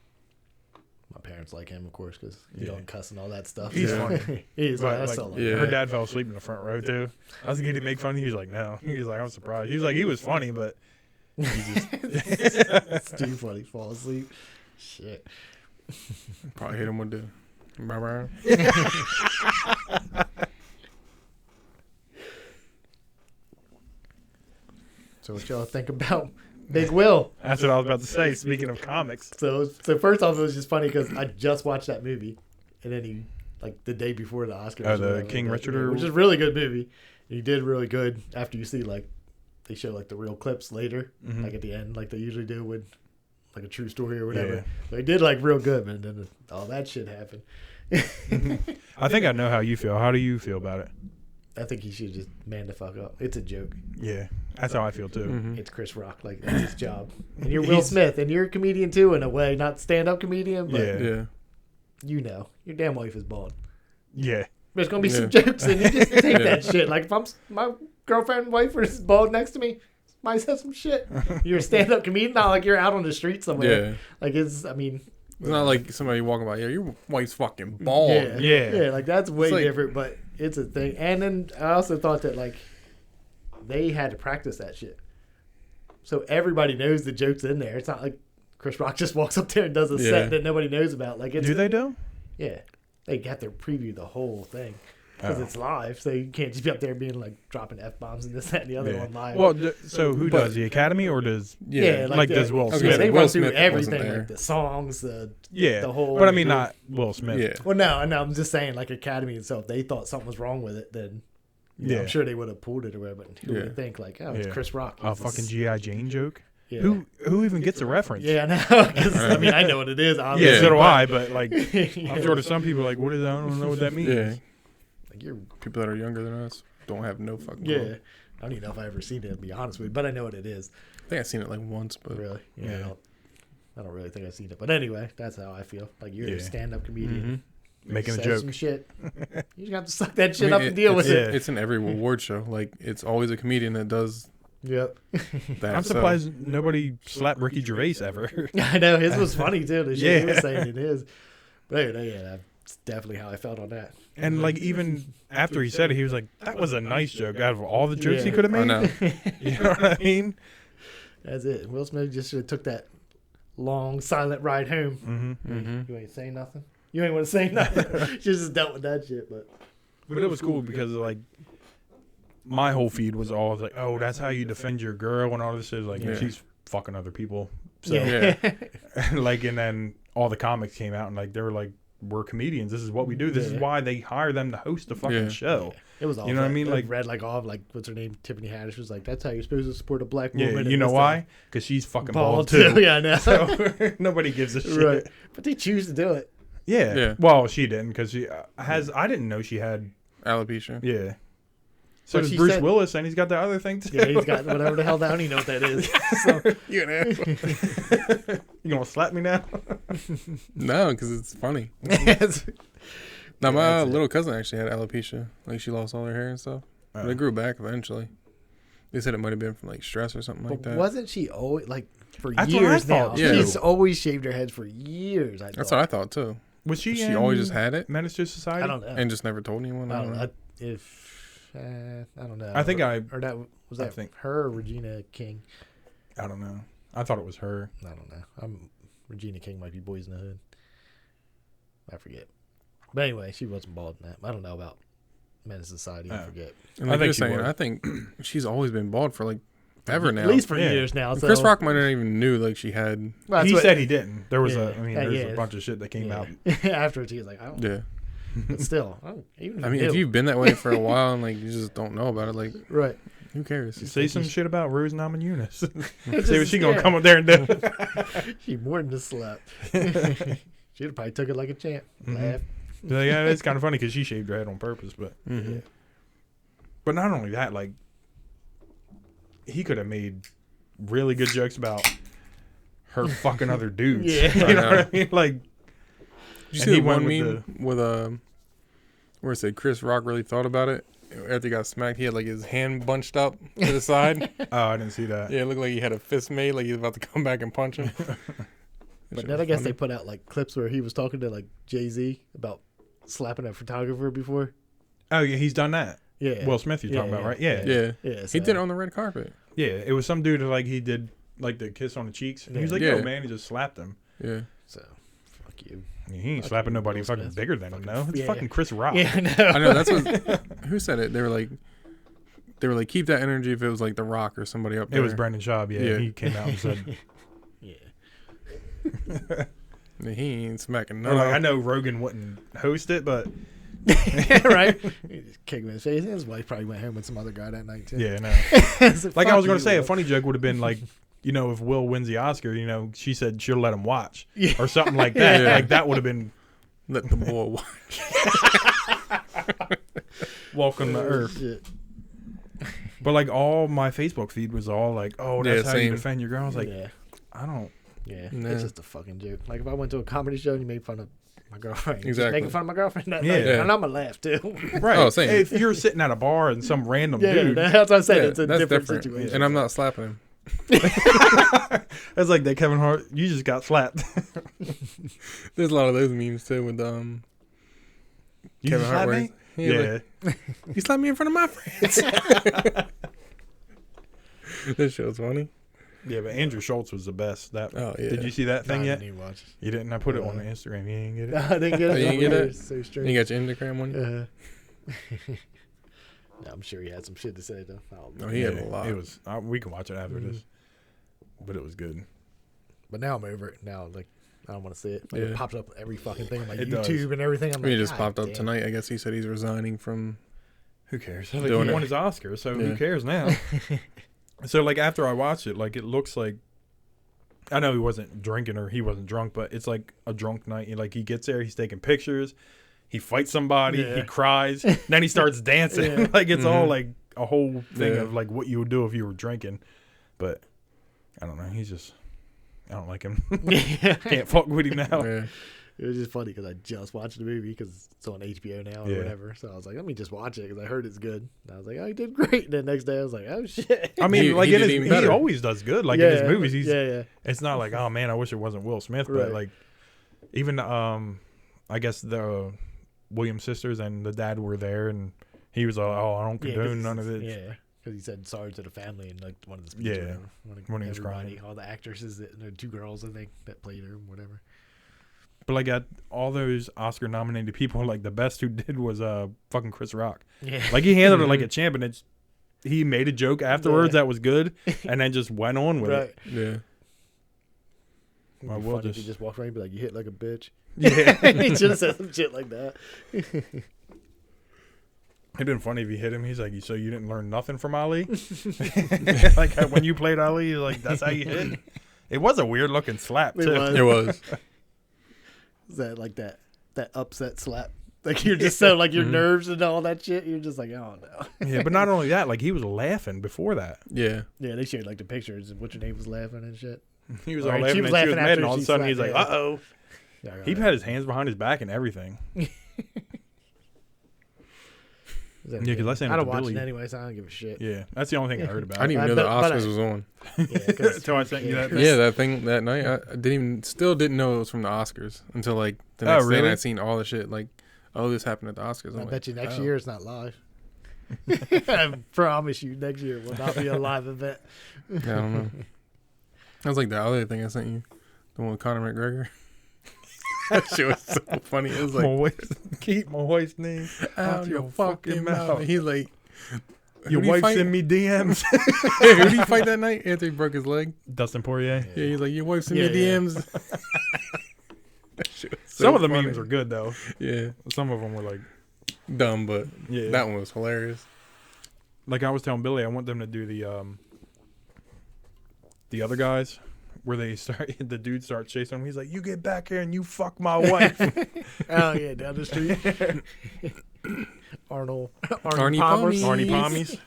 My parents like him, of course, because you Yeah. don't cuss and all that stuff. He's So- funny. He's But, that's like, all. yeah. Her dad fell asleep in the front row too. I was getting to make fun of him. He was like, no. He was like, I'm surprised. He was like, he was funny, but he just It's too funny. Fall asleep. Shit. Probably hit him with the. So what y'all think about Big Will? that's what I was about to say. Speaking of comics. So first off, it was just funny because I just watched that movie, and then he like the day before the Oscars. Oh, or the whatever, King like, Richard or- which is a really good movie. He did really good after you see like they show like the real clips later, Mhm. like at the end, like they usually do with like a true story or whatever. Yeah. So he did like real good, but then all that shit happened. I think I know how you feel. How do you feel about it? I think he should just man the fuck up. It's a joke. Yeah, that's how I feel too. Mhm. It's Chris Rock. Like that's his job. And you're Will He's- Smith, and you're a comedian too in a way, not stand-up comedian, but Yeah. Yeah. you know, your damn wife is bald. Yeah. There's gonna be some Yeah. jokes, and you just take that shit. Like if my girlfriend, wife is bald next to me, might say some shit. You're a stand-up comedian, not like you're out on the street somewhere. Yeah. Like it's, I mean, It's not like somebody walking by. Yeah, your wife's fucking bald. yeah, Yeah. Like that's way It's like- different, but it's a thing. And then I also thought that like they had to practice that shit. so everybody knows the joke's in there. It's not like Chris Rock just walks up there and does a Yeah. set that nobody knows about. Like, it's, Do they do? Yeah, they have to preview the whole thing because Oh. it's live, so you can't just be up there being like dropping f-bombs and this, that, and the other Yeah. one live. Well, so who But- does the Academy or does? yeah, like the- does Will Okay, Smith? they Will run through Smith wasn't everything, there. like the songs, the Yeah, whole. but I mean not Will Smith. Yeah. Well, no, I'm just saying, like Academy itself, they thought something was wrong with it, then Yeah. I'm sure they would have pulled it or whatever. But who Yeah. would think like, oh, it's Yeah. Chris Rock? A He's fucking this- GI Jane joke. yeah. Who even gets a reference? Yeah, I know. 'Cause, I mean, I know what it is. Yeah, Obviously, so do but- I. But like, I'm sure to some people like, what is that? I don't know what that means. Yeah. Like, you're, People that are younger than us don't have no fucking yeah. clue. I don't even know if I ever seen it. To be honest with you, but I know what it is. I think I've seen it like once, but Really? Yeah. I don't really think I've seen it. But anyway, that's how I feel. Like, you're Yeah. a stand-up comedian. Making a Says joke. some shit. You just have to suck that I shit mean, up and deal with it's- it. it's in every award show. Like, it's always a comedian that does Yep. that. I'm so- surprised nobody slapped Ricky Gervais ever. I know his was funny too. The shit he Yeah. was saying it is. But anyway, yeah, that's definitely how I felt on that. And like even after he said it, he was like, "That was a nice joke." Out of all the jokes he Yeah. could have I made, know. you know what I mean? That's it. Will Smith just should have took that long silent ride home. Mm-hmm. Mm-hmm. You ain't saying nothing. You ain't want to say nothing. Just dealt with that shit. But But it was cool because like my whole feed was all like, "Oh, that's how you defend your girl," and all this shit. Like, Yeah. she's fucking other people. So yeah, like, and then all the comics came out and like they were like, "We're comedians. This is what we do. This is Yeah. why they hire them to host a fucking Yeah. show." it was all. You know what I mean? Like Like- read like all of, like what's her name? Tiffany Haddish was like, "That's how you're supposed to support a black Yeah, woman." you and know this, why? Because she's fucking that. bald too. Yeah, I know. So nobody gives a shit. right. But they choose to do it. Yeah. Yeah. Well, she didn't because she has. I didn't know she had. Alopecia. Yeah. So But does she Bruce said- Willis, and he's got the other thing too. Yeah, he's got whatever the hell. I don't even know what that is. So, You know? You gonna slap me now? No, because it's funny. it's- Now, my that's it. little cousin actually had alopecia. Like, she lost all her hair and stuff. But it grew back eventually. They said it might have been from, like, stress or something like but that. wasn't she always like for That's what I years now? thought, too. She's always shaved her head for years. That's what I thought, too. Was she? She always just had it Menace to Society. I don't know. and just never told anyone. I don't know. I don't know. I think I or that was I that think- her or Regina King. I don't know. I thought it was her. I don't know. Regina King might be Boys in the Hood. I forget. But anyway, she wasn't bald in that. I don't know about Men's Society. I Oh. forget. And I like think you're she saying, was. I think she's always been bald for, like, ever now. At least for Yeah. years now. So, Chris Rock might not even knew, like, she had. well, that's He what- said he didn't. There was Yeah. a. I mean, Yeah, there's yeah. a bunch of shit that came yeah. out. Afterwards. He was like, I don't. Yeah. But still, even I mean, if you've been that way for a while and, like, you just don't know about it, like, right. who cares? Say some shit about Rose Namajunas. It's See what just- she gonna yeah. come up there and do. She more than just slept. She'd have probably took it like a champ. Mhm. Laugh. Like, yeah, it's kind of funny because she shaved her head on purpose, but Mm-hmm. but not only that, like he could have made really good jokes about her fucking other dudes. Yeah. You I know know. what I mean? Like, Did you And see he the one went meme with where it said Chris Rock really thought about it after he got smacked? He had like his hand bunched up to the side. oh, I didn't see that. Yeah, it looked like he had a fist made, like he was about to come back and punch him. But then I guess they put out like clips where he was talking to like Jay-Z about slapping a photographer before. Oh yeah, he's done that. Yeah. Will Smith, you're talking about, right? Yeah. Yeah, Yeah. he so- did it on the red carpet. Yeah, it was some dude that like he did like the kiss on the cheeks, and he was like, Yeah. "Yo, man," he just slapped him. Yeah, So, fuck you. I mean, he ain't Fucking slapping nobody Will fucking Smith. bigger than him. No, it's Yeah. fucking Chris Rock. Yeah, I know. I know that's what. Who said it? They were like, keep that energy if it was like The Rock or somebody up It there. was Brendan Schaub. Yeah, Yeah. he came out and said, Yeah. And he ain't smacking or no. like, "I know Rogan wouldn't host it, but right? He just kicked him in his face. His wife probably went home with some other guy that night too. yeah, no." So Like I fuck was gonna you, say, a Will. funny joke would have been like, you know, if Will wins the Oscar, you know, she said she'll let him watch Yeah. or something like that. Yeah. Like that would have been Let the boy watch. welcome to Oh, Earth. shit. But like all my Facebook feed was all like, "Oh, that's Yeah, how you same. defend your girl." I was like, yeah. I don't. Yeah, Nah. it's just a fucking joke. Like if I went to a comedy show and you made fun of my girlfriend, you just Exactly. making fun of my girlfriend that Yeah. night, Yeah. and I'm gonna laugh too. Right. Oh, same. If you're sitting at a bar and some random Yeah, dude, that's what I said. Yeah, It's a that's different, different. situation. And I'm not slapping him. that's like that Kevin Hart. You just got slapped. There's a lot of those memes too with You Kevin just Hart. slapped where me? he's- Yeah. like, you slapped me in front of my friends. This show's funny. Yeah, but Andrew Schultz was the best. That Oh yeah. Did you see that thing I yet? didn't even watch. You didn't? I put it on Instagram. You didn't get it? I didn't get it. Oh, you didn't get it? So You strange. got your Instagram one? No, I'm sure he had some shit to say though. I don't know. Oh, he had a lot. It was. We can watch it after Mhm. this. But it was good. But now I'm over it. Now, like, I don't want to see it. Like, Yeah. It pops up every fucking thing on my It YouTube does. and everything. I'm I mean, like, it just "God popped up damn." tonight. I guess he said he's resigning from. Who cares? Doing Like, he it. won his Oscar, so Yeah. who cares now? So like after I watched it, like it looks like I know he wasn't drinking or he wasn't drunk, but it's like a drunk night. Like he gets there, he's taking pictures, he fights somebody, he Yeah. cries, then he starts dancing. Yeah. Like it's all Mhm. like a whole thing Yeah. of like what you would do if you were drinking. But I don't know. He's just I don't like him. Yeah. Can't fuck with him now. Yeah. It was just funny because I just watched the movie because it's on HBO now or Yeah. whatever. So I was like, let me just watch it because I heard it's good. And I was like, oh, he did great. And then next day I was like, oh shit. I mean, He- like he in did his, even he better. always does good. Like in his movies, he's yeah. it's not like, oh man, I wish it wasn't Will Smith, but Right. like even I guess the Williams sisters and the dad were there, and he was like, oh, I don't Yeah, condone none of it. Yeah, because he said sorry to the family and like one of the speeches. Yeah, whatever. when he was Everybody, crying. all the actresses, the two girls I think that played her, whatever. But like at all those Oscar nominated people, like the best who did was fucking Chris Rock. Yeah, Like he handled it like a champ, and he made a joke afterwards Yeah. that was good, and then just went on with right. it. Yeah. I It'd be will funny if he just- just walked around and be like, "You hit like a bitch." Yeah, He should have said some shit like that. it'd been funny if he hit him. He's like, so you didn't learn nothing from Ali? Like when you played Ali, like that's how you hit. It was a weird looking slap It too. was. It was. Is that like that upset slap? Like you're just so like your Mhm. nerves and all that shit. You're just like, oh no. Yeah, but not only that, like he was laughing before that. Yeah. Yeah, they showed like the pictures and what's your name was laughing and shit. He was Or all she laughing, was and she laughing was mad, after and all of she a sudden he's like, slapped- "Uh oh!" Yeah, He had his hands behind his back and everything. Yeah, 'cause I sent it I don't to watch Billy. it anyway, so I don't give a shit. Yeah, that's the only thing I heard about. I didn't even I know the bet- but Oscars I- was on. Yeah, 'cause- Until I sent you that. Yeah, that thing that night, I didn't know it was from the Oscers until like the Oh, next day. really? And I'd seen all the shit like, oh, this happened at the Oscars. I'm I like, bet you next oh. year it's not live. I promise you, next year will not be a live event. Yeah, I don't know. That was like the other thing I sent you, the one with Conor McGregor. That shit was so funny. It was like, Keep my wife's name out your fucking mouth. He's like, Your who did he wife fight? sent me DMs. Yeah, who did he fight that night after he broke his leg? Dustin Poirier. Yeah, he's like, your wife sent Yeah, me yeah. DMs. That shit was so Some of the funny. memes were good though. Yeah, Some of them were like, dumb, but yeah. that one was hilarious. Like I was telling Billy, I want them to do the other guys where they start the dude starts chasing him. He's like, "You get back here and you fuck my wife." Oh yeah, down the street. Arnie Arnie Palmer's. Palmy. Arnie Pommies.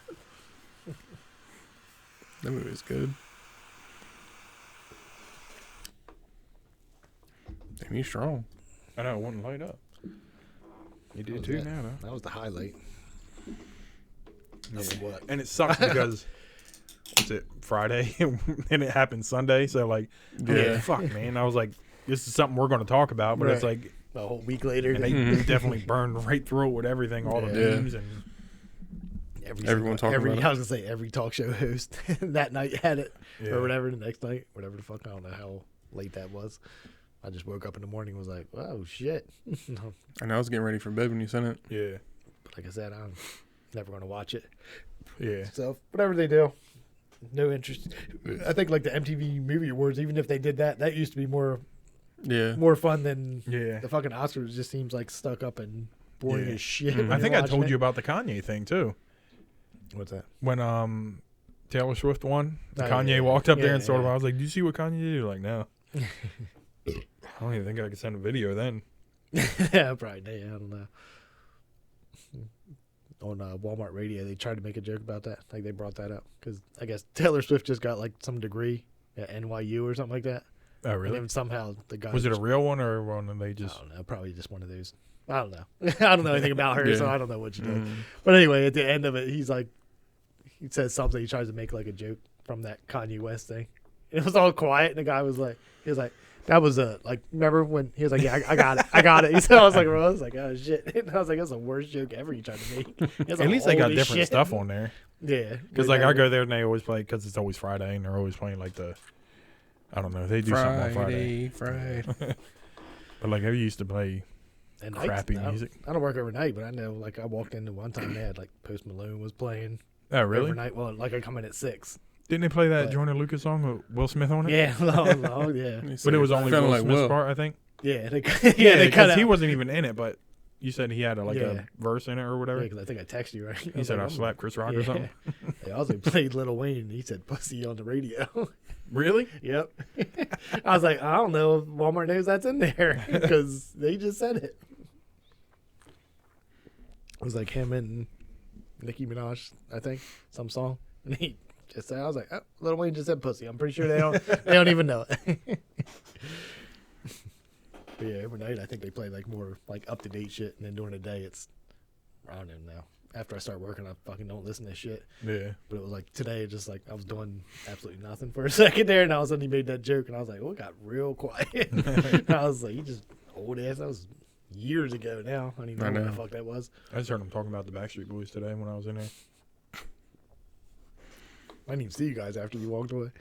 That movie was good. Damn, you strong. I know it wouldn't light up. You What did was too that? now, though. That was the highlight. Of what? And it sucks because what's it Friday and it happened Sunday. So like, Yeah. fuck, man. I was like, this is something we're going to talk about, but it's Right. like, A whole week later, and they Mhm. definitely burned right through it with everything, all the Yeah. memes and Everyone talking about it. I was gonna say every talk show host that night had it yeah. or whatever. The next night, whatever the fuck. I don't know how late that was. I just woke up in the morning and was like, "Oh shit!" And I was getting ready for bed when you sent it. Yeah, But like I said, I'm never gonna watch it. yeah. So whatever they do, no interest. I think like the MTV Movie Awards, even if they did that, that used to be more Yeah. fun than Yeah. the fucking Oscars. Just seems like stuck up and boring Yeah. as shit. Mhm. when I you're think I watching told it. you about the Kanye thing too. What's that? When Taylor Swift won, Oh, Kanye yeah. walked up there and Yeah, sort of yeah. I was like, "Do you see what Kanye did?" Like, no. I don't even think I could send a video then. Yeah, probably. Yeah, I don't know. On Walmart Radio, they tried to make a joke about that. Like they brought that up because I guess Taylor Swift just got like some degree at NYU or something like that. Oh, And really? then somehow the guy Was it a real one or one that they I just? don't know. Probably just one of those. I don't know. I don't know anything about her, so Yeah. I don't know what she did. Mhm. But anyway, at the end of it, he's like, he says something. He tries to make like a joke from that Kanye West thing. It was all quiet, and the guy was like, he was like, That was like, remember when he was like, yeah, I got it. I got it. He said, I was like, bro, I was like, oh, shit. And I was like, that's the worst joke ever you tried to make. At least they got different stuff on there. Yeah. Because, like, I go there and they always play, because it's always Friday, and they're always playing, like, I don't know, they do something on Friday. But, like, I used to play and crappy music. I don't work overnight, but I know, like, I walked into one time, they had, like, Post Malone was playing. Oh, really? Overnight. Well, like, I come in at 6. Didn't they play that But- Joyner Lucas song with Will Smith on it? Yeah. Oh, yeah. But it was only Kinda Will like Smith's Will. part, I think. Yeah. They Yeah, they cut because out. he wasn't even in it, but you said he had Yeah. a verse in it or whatever. Yeah, because I think I texted you, right? He said I slapped Chris Rock or something. They also played Lil Wayne, and he said pussy on the radio. Really? Yep. I was like, I don't know if Walmart knows that's in there because they just said it. It was like him and Nicki Minaj, I think, some song. And he just said, I was like, oh, Lil Wayne just said pussy. I'm pretty sure they don't even know it. But yeah, overnight I think they play like more like up to date shit, and then during the day it's I don't even know. After I start working, I fucking don't listen to shit. Yeah. But it was like today, just like I was doing absolutely nothing for a second there, and all of a sudden he made that joke, and I was like, "Oh, it got real quiet." And I was like, "He just old ass." That was years ago now. I don't even know what the fuck that was. I just heard him talking about the Backstreet Boys today when I was in there. I didn't even see you guys after you walked away.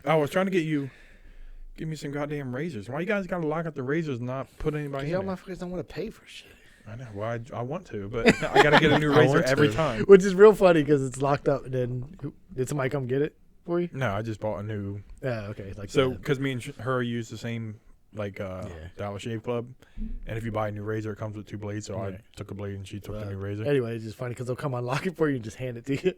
I was trying to give me some goddamn razors. Why you guys got to lock up the razors and not put anybody in Y'all there? motherfuckers don't want to pay for shit. I know. Well, I want to, but I got to get a new I razor want every to. time. Which is real funny because it's locked up. And then did somebody come get it for you? No, I just bought a new. Yeah, okay. Like So, that. because me and her use the same, like, Yeah. Dollar Shave Club. And if you buy a new razor, it comes with 2 blades. So I Right. took a blade and she took the new razor. Anyway, it's just funny because they'll come unlock it for you and just hand it to you.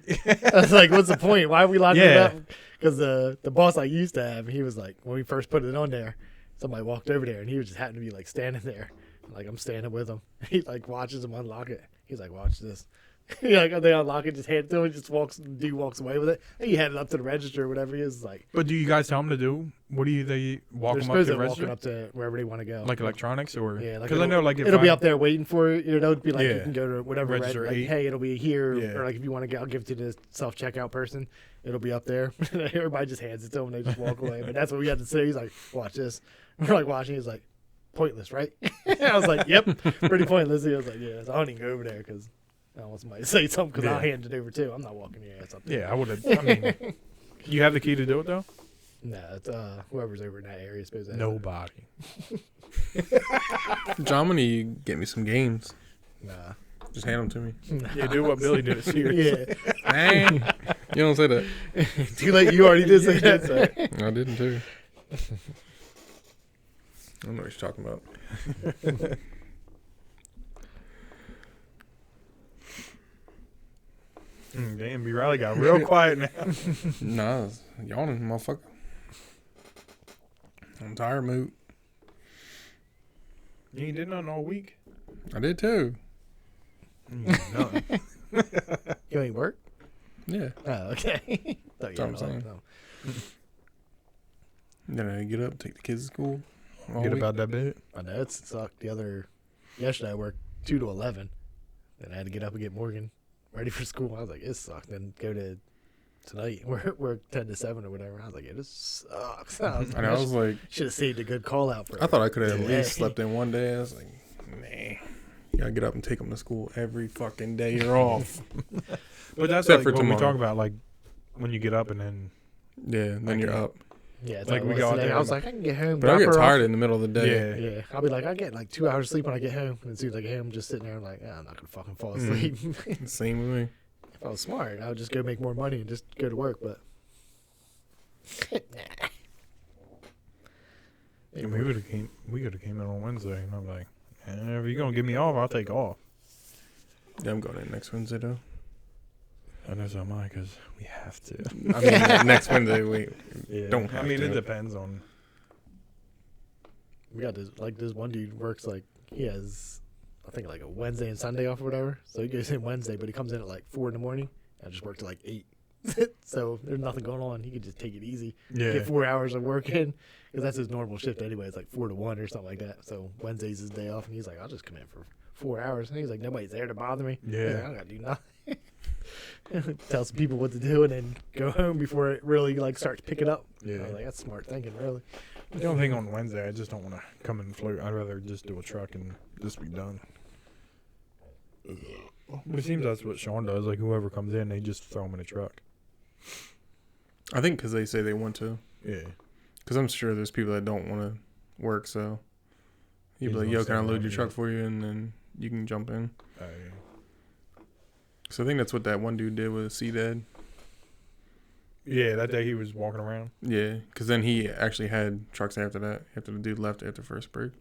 I was like, what's the point? Why are we locking it Yeah. up? Because the boss I used to have, he was like, when we first put it on there, somebody walked over there and he was just happened to be like standing there. Like I'm standing with him. He like watches him unlock it. He's like, watch this. He like they unlock it, just hand it to him, just walks away with it. And he had it up to the register or whatever he is. Like But do you guys tell them to do? What do they walk they're them up to supposed the to walking register? up to wherever they want to go. Like electronics or? Yeah, like Because I know, like, if it'll be I- up there waiting for you. You know, it'd be like you Yeah. can go to whatever Register like, 8. hey, it'll be here, Yeah. or like if you want to go, I'll give it to the self checkout person. It'll be up there. Everybody just hands it to them and they just walk away. But that's what we had to say. He's like, watch this. We're like watching. He's like, pointless, right? I was like, yep, pretty pointless. He was like, yeah. So I don't even go over there because I don't want somebody to say something because I'll Yeah. hand it over too. I'm not walking your ass up there. Yeah, I would have. I mean, you have the key to do it though. No, it's whoever's over in that area is supposed to have it. Nobody. John, when you get me some games, Nah. just hand them to me. You do what Billy did at Sears. Yeah. Dang. You don't say that. Too late. You already did say that. So. I didn't too. I don't know what you're talking about. Damn, B. Riley got real quiet now. Nah, it's yawning, motherfucker. I'm tired, moot. You ain't did nothing all week. I did too. Nothing. You ain't work? Yeah. Oh, okay. Thought you That's what I'm had saying. no. Then I get up, take the kids to school. all Get week. about that bit. I know it sucked. Yesterday I worked 2 to 11. Then I had to get up and get Morgan ready for school. I was like, it sucked. Then go to tonight. We're 10 to 7 or whatever. I was like, yeah, this sucks. I was And I was like, should have saved a good call out for. I thought I could have at today. least slept in one day. I was like, nah. You gotta get up and take them to school every fucking day you're off. But that's Except like for what we tomorrow. talk about, like when you get up and then. Yeah, then you're up. Yeah, it's Like, like we we go out today. there I was and- like, I can get home. But I drop get her tired off. in the middle of the day. Yeah. Yeah, I'll be like, I get like 2 hours sleep when I get home. And as soon as I get home, I'm just sitting there. I'm like, I'm not gonna fucking fall asleep. Same with me. If I was smart, I would just go make more money and just go to work. But I mean, we could have came in on Wednesday, and I'm like, if you're gonna give me off, I'll take off. Yeah, I'm going in next Wednesday though. I know so am I, because we have to. I mean, next Wednesday we Yeah. don't I have mean, to. it depends on. we got this one dude works like he has, I think like a Wednesday and Sunday off or whatever. So he goes in Wednesday, but he comes in at like 4 in the morning. I just work till like 8. So there's nothing going on. He could just take it easy. Yeah. Get 4 hours of work in because that's his normal shift anyway. It's like 4 to 1 or something like that. So Wednesday's his day off, and he's like, I'll just come in for 4 hours. And he's like, nobody's there to bother me. He's Yeah. like, I don't gotta do nothing. Tells people what to do and then go home before it really like starts picking up. I Yeah. was like, that's smart thinking, really. The only thing on Wednesday, I just don't want to come and float. I'd rather just do a truck and just be done. It seems that's what Sean does. Like whoever comes in, they just throw them in a truck. I think because they say they want to. Yeah. Because I'm sure there's people that don't want to work, so you'd be He's like, gonna yo, stay can I load around, your yeah. truck for you? And then you can jump in. So I think that's what that one dude did with C-Dad. Yeah, that day he was walking around. Yeah, because then he actually had trucks after that, after the dude left after first break.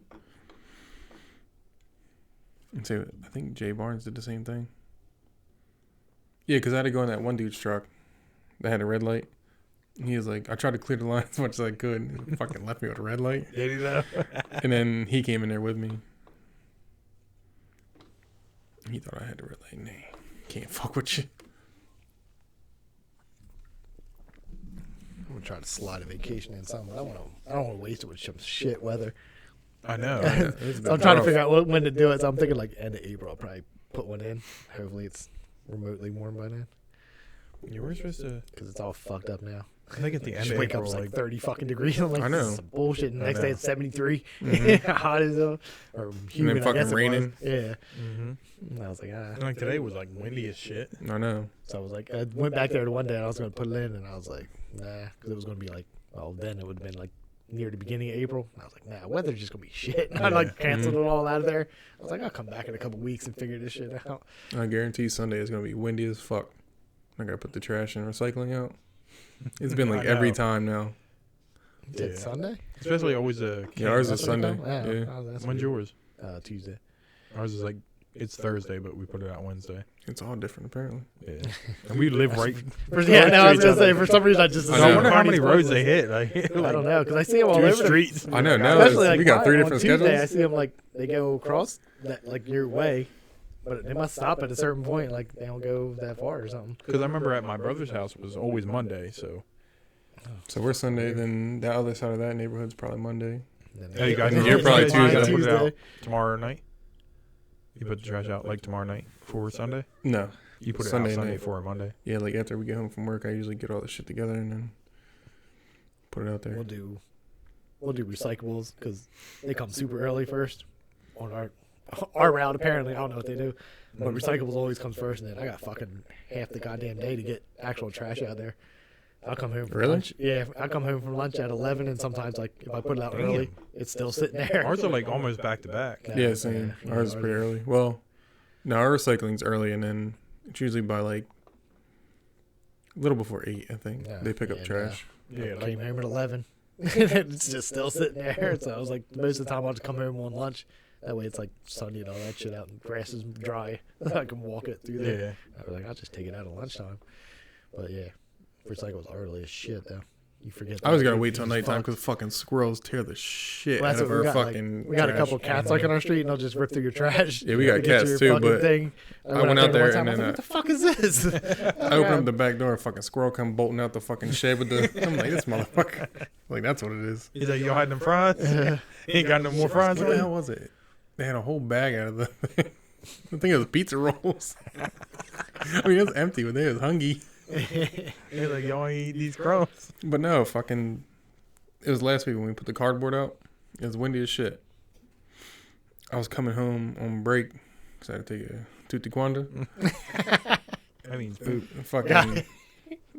And so I think Jay Barnes did the same thing. Yeah, because I had to go in that one dude's truck that had a red light. He was like, I tried to clear the line as much as I could. He fucking left me with a red light. Did he though? And then he came in there with me. He thought I had the red light. Nah, can't fuck with you. I'm gonna try to slide a vacation in something. I don't want to waste it with some shit weather. I know. So I'm trying to figure out when to do it. So I'm thinking like end of April. I'll probably put one in. Hopefully it's remotely warm by then You were supposed to. because it's all fucked up now. I think at the end Just of wake up April, it's like like 30 fucking degrees. I'm like, I know. This is some bullshit. And the I next day know. it's 73. Mhm. Hot as hell. Or humid, I fucking guess it raining. was. Yeah. hmm And I was like, And like today was like windy as shit. I know. So I was like, I went back there to one day and I was going to put it in. And I was like, nah. Because it was going to be like, well, then it would have been like near the beginning of April. And I was like, nah, weather's just going to be shit. And I like canceled it all out of there. I was like, I'll come back in a couple weeks and figure this shit out. I guarantee Sunday is gonna be windy as fuck. I gotta put the trash and recycling out. It's been like I every know. time now. Is it Yeah. Sunday? Especially always a. Yeah, ours is That's what they Sunday. call it? Yeah. Oh, that's When's weird. yours? Tuesday. Ours is like it's Thursday, but we put it out Wednesday. It's all different apparently. Yeah. And we live right. Yeah, no, I was each going to say, other. for some reason, I just I I know. wonder how many Hardy's roads they places. hit. Like, I don't know, because I see them all two over the streets. I know, now Especially we got mine 3 on different Tuesday, I schedules. see them like they go across that like your way, but they must stop at a certain point. Like they don't go that far or something. Because I remember at my brother's house was always Monday, so So we're Sunday, then the other side of that neighborhood's probably Monday. And then Yeah, you guys- you're probably mine Tuesday. Put it out tomorrow night. You put the trash out like tomorrow night for Sunday. No. You put it Sunday out Sunday night. for a Monday. Yeah, like after we get home from work, I usually get all the shit together and then put it out there. We'll do recyclables because they come super early first on our route. Apparently, I don't know what they do, but recyclables always comes first, and then I got fucking half the goddamn day to get actual trash out there. I'll come home from Really? lunch. Yeah, I come home from lunch at 11, and sometimes like if I put it out early, it's still sitting there. Ours are like almost back to back. Yeah, same. Ours is pretty early. Well, no, our recycling's early, and then it's usually by like a little before 8, I think. Yeah, They pick up yeah, trash. Yeah, like, Came home at 11. It's just still sitting there. So I was like, most of the time I'll just come home on lunch. That way it's like sunny and all that shit out, and grass is dry. I can walk it through there. yeah. I was like, I'll just take it out at lunchtime. But yeah, recycle's early as shit though. You forget. I was that gonna shit wait till is nighttime fucked. because fucking squirrels tear the shit Well, out that's of what we our got. fucking. We got a trash. couple cats like on our street, and they'll just rip through your trash. Yeah, we got to get cats your too, fucking but thing. I went out there one time, and I was then like, what the fuck is this? I opened up the back door, a fucking squirrel come bolting out the fucking shed with the. I'm like, this motherfucker. Like that's what it is. He's like, you hiding them fries? Ain't got no more fries. What the hell was it? They had a whole bag out of the. I think it was pizza rolls. I mean, it was empty, but they was hungry. He's like, y'all ain't eat these crumbs. But no, fucking. It was last week when we put the cardboard out. It was windy as shit. I was coming home on break because I had to take a tutti quanda. That means poop. Fucking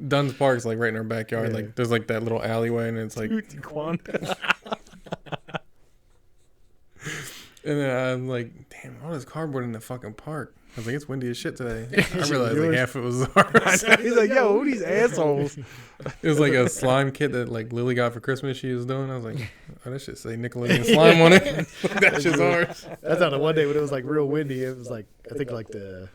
Dunn's Park's like right in our backyard. Yeah. Like there's like that little alleyway, and it's like, and then I'm like, damn, all this cardboard in the fucking park. I was like, it's windy as shit today. I realized like Yours? half it was ours. He's like, yo, who these assholes? It was like a slime kit that like Lily got for Christmas. She was doing. I was like, oh, that shit say Nickelodeon slime on it. That shit's ours. That's on the one day when it was like real windy. It was like I think like the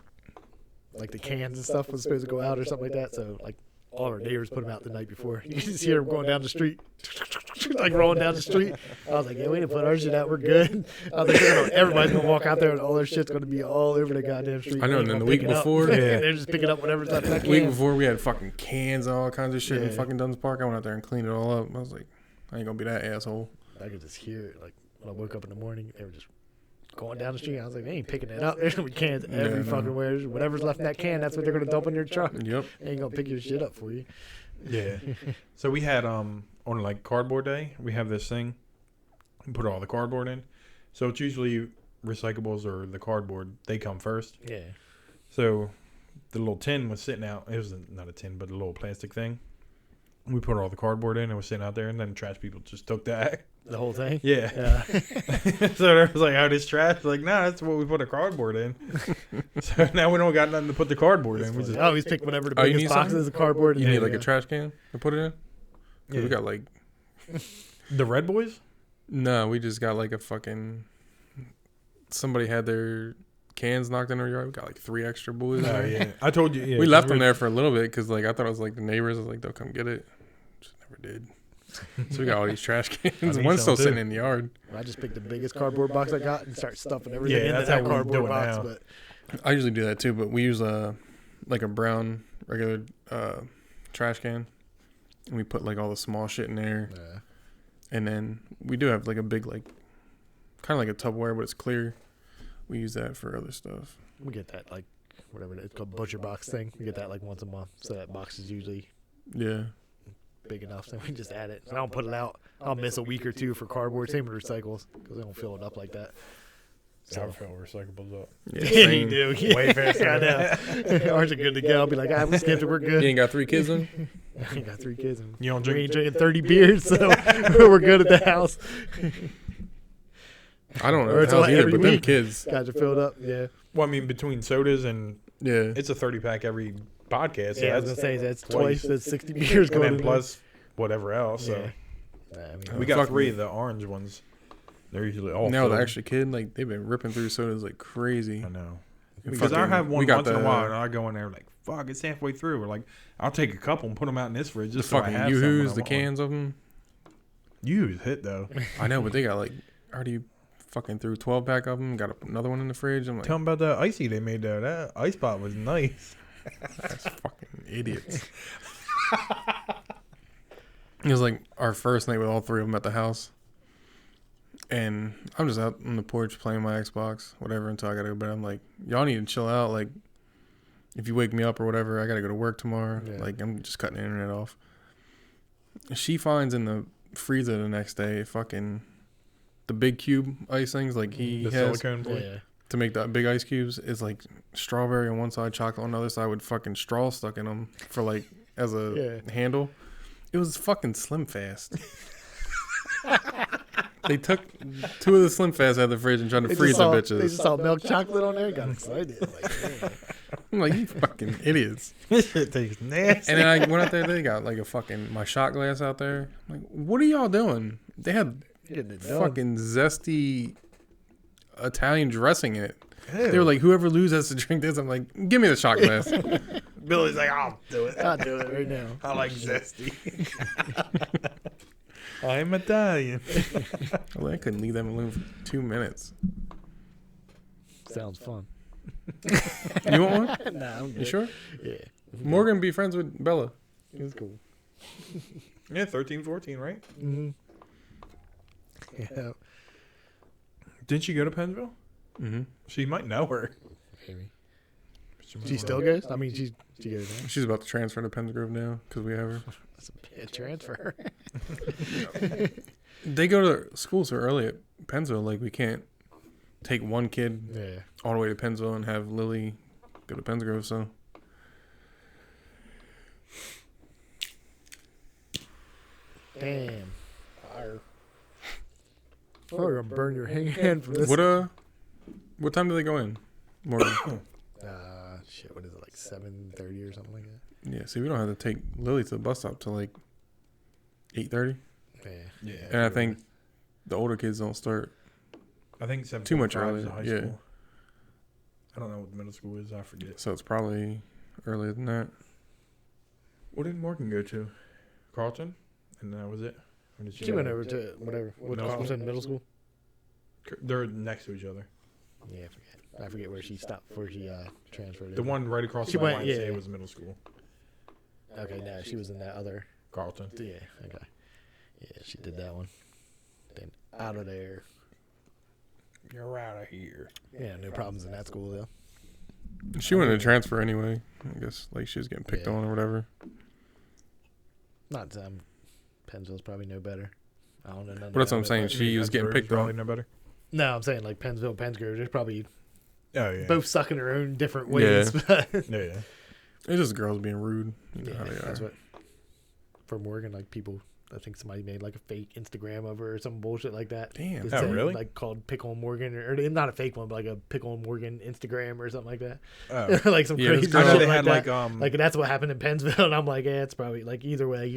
cans and stuff was supposed to go out or something like that. So like all our neighbors put them out the night before. You just hear them going down the street, like rolling down the street. I was like, yeah, we didn't put our shit out. We're good. I was like, everybody's gonna walk out there and all their shit's gonna be all over the goddamn street. I know, They and then ain't the week gonna pick it up. before- Yeah. They're just picking up whatever's out that The week can. before we had fucking cans and all kinds of shit in Yeah. fucking Dunn's Park. I went out there and cleaned it all up. I was like, I ain't gonna be that asshole. I could just hear it. Like when I woke up in the morning, they were just going down the street. I was like, they ain't picking it up. There's gonna be cans Yeah, every no. fucking where. Whatever's left in that can, that's what they're gonna dump in your truck. Yep. They ain't gonna pick your shit up for you. Yeah. So we had on like cardboard day, we have this thing. We put all the cardboard in. So it's usually recyclables or the cardboard. They come first. Yeah. So the little tin was sitting out. It was not a tin, but a little plastic thing. We put all the cardboard in and it was sitting out there, and then trash people just took that. The whole thing. Yeah. Yeah. So there was like, oh, this trash. Like, nah, that's what we put the cardboard in. So now we don't got nothing to put the cardboard in. We just, I always pick whatever the Oh, you biggest need boxes something? of cardboard. You and need then, like a trash can to put it in? 'Cause yeah. we got like, The Red Boys? no, we just got like a fucking, somebody had their cans knocked in their yard. We got like 3 extra boys. Oh, yeah. I told you. Yeah, We left them there for a little bit because like I thought it was like the neighbors. I was like, they'll come get it. Just never did. So we got all these trash cans. need One's some, still too. sitting in the yard. I just picked the biggest cardboard box I got and start stuffing everything Yeah, into that's that how we cardboard do it box. now. But I usually do that too, but we use like a brown regular trash can, and we put like all the small shit in there, and then we do have like a big like kind of like a Tupperware, but it's clear. We use that for other stuff. we get that like whatever it's called, butcher box thing. We get that like once a month, so that box is usually Yeah. big enough. So we just add it. I don't put it out. I'll miss a week or two for cardboard. Same with recycles because they don't fill it up like that. Never fill recyclables up. Yeah, Yeah, same. you do. Way faster I than know. Ours are good to go. I'll be like, we skipped it. We're good. You ain't got 3 kids in? I got 3 kids. And You don't we drink ain't drinking 30 beers, so we're good at the house. I don't know Or it's the hell like either, every but them week. kids, Guys are filled up. Yeah. Well, I mean, between sodas and yeah. it's a 30-pack every podcast. So Yeah, I was that's gonna say that's twice. twice. That's 60 beers and going. then in plus whatever else. So Yeah. I mean, we got Fuck 3 me. of the orange ones. They're usually all Now the filled. extra kid, like they've been ripping through sodas like crazy. I know. And Because I fucking- have we one got once in a the- while, and I go in there like, fuck, it's halfway through. Or like, I'll take a couple and put them out in this fridge The just so I fucking have some when I Yoo-Hoos, the want one. cans of them. Yoo-Hoo's hit though. I know, but they got like already fucking through 12-pack of them. Got another one in the fridge. I'm like, Tell them about that icy they made there. That ice pop was nice. that's fucking idiots. It was like our first night with all 3 of them at the house. And I'm just out on the porch playing my Xbox, whatever, until I gotta go to bed. I'm like, y'all need to chill out. Like, if you wake me up or whatever, I gotta go to work tomorrow. Yeah. Like, I'm just cutting the internet off. She finds in the freezer the next day fucking the big cube ice things like he The has silicone boy. Yeah. to make the big ice cubes is like strawberry on one side, chocolate on the other side with fucking straw stuck in them for like as a handle. It was fucking Slim Fast. They took 2 of the Slim Fast out of the fridge and tried to freeze the They bitches. just saw milk chocolate on there. Got excited. Like, man. I'm like, you fucking idiots. This shit tastes nasty. And then I went out there, they got like a fucking, my shot glass out there. I'm like, what are y'all doing? They had Getting it done. fucking zesty Italian dressing in it. Ew. They were like, whoever loses has to drink this. I'm like, give me the shot glass. Billy's like, I'll do it. I'll do it right now. I like zesty. I'm Italian. Well, I couldn't leave them alone for 2 minutes. Sounds fun. You want one? Nah, I'm You good. sure? Yeah. Morgan be friends with Bella. It's cool. Yeah, 13, 14, right? Mm-hmm. Yeah. Didn't she go to Pennsville? Mm-hmm. She might know her. Maybe. She still goes? I mean, she goes there. She's about to transfer to Pennsgrove now because we have her. That's a bad transfer. They go to school so early at Pennsville. Like, we can't take one kid Yeah. all the way to Pennsville and have Lily go to Pennsgrove. So Damn. Fire. Oh, you're gonna burn your hand from this. what time do they go in? Morgan. Shit. What is it, like 7:30 or something like that? Yeah. See, we don't have to take Lily to the bus stop till like 8:30, Yeah. Yeah. and I think the older kids don't start. I think 7 Too much is earlier, high yeah. school. I don't know what the middle school is. I forget. So it's probably earlier than that. What did Morgan go to? Carlton? And that was it? Or did She go went to- over to whatever. What Middle Carlton Middle School? They're next to each other. Yeah, I forget where she stopped before she transferred. The over. one right across She the went- YMCA yeah. was middle school. Okay, no, she was in that other. Carlton. Yeah. Okay. Yeah, she did that one. Then out of there. You're out of here. Yeah, no problems in that school though. She wanted to transfer anyway. I guess like she was getting picked Yeah. on or whatever. Not Pennsville's probably no better. I don't know. But that's what I'm saying. She was getting picked probably on. no better. No, I'm saying like Pennsville, Pennsgrove. They're probably Oh yeah. both suck in their own different ways. But Yeah. It's just girls being rude. You know how they that's are. what. For Morgan, like people, I think somebody made like a fake Instagram of her or some bullshit like that. Damn. It Oh, said, really? Like called Pick on Morgan, or not a fake one, but like a Pick on Morgan Instagram or something like that. Oh. Like some Yeah, it was crazy good. I know shit they like had that. like That's what happened in Pennsville, and I'm like, yeah, it's probably like either way,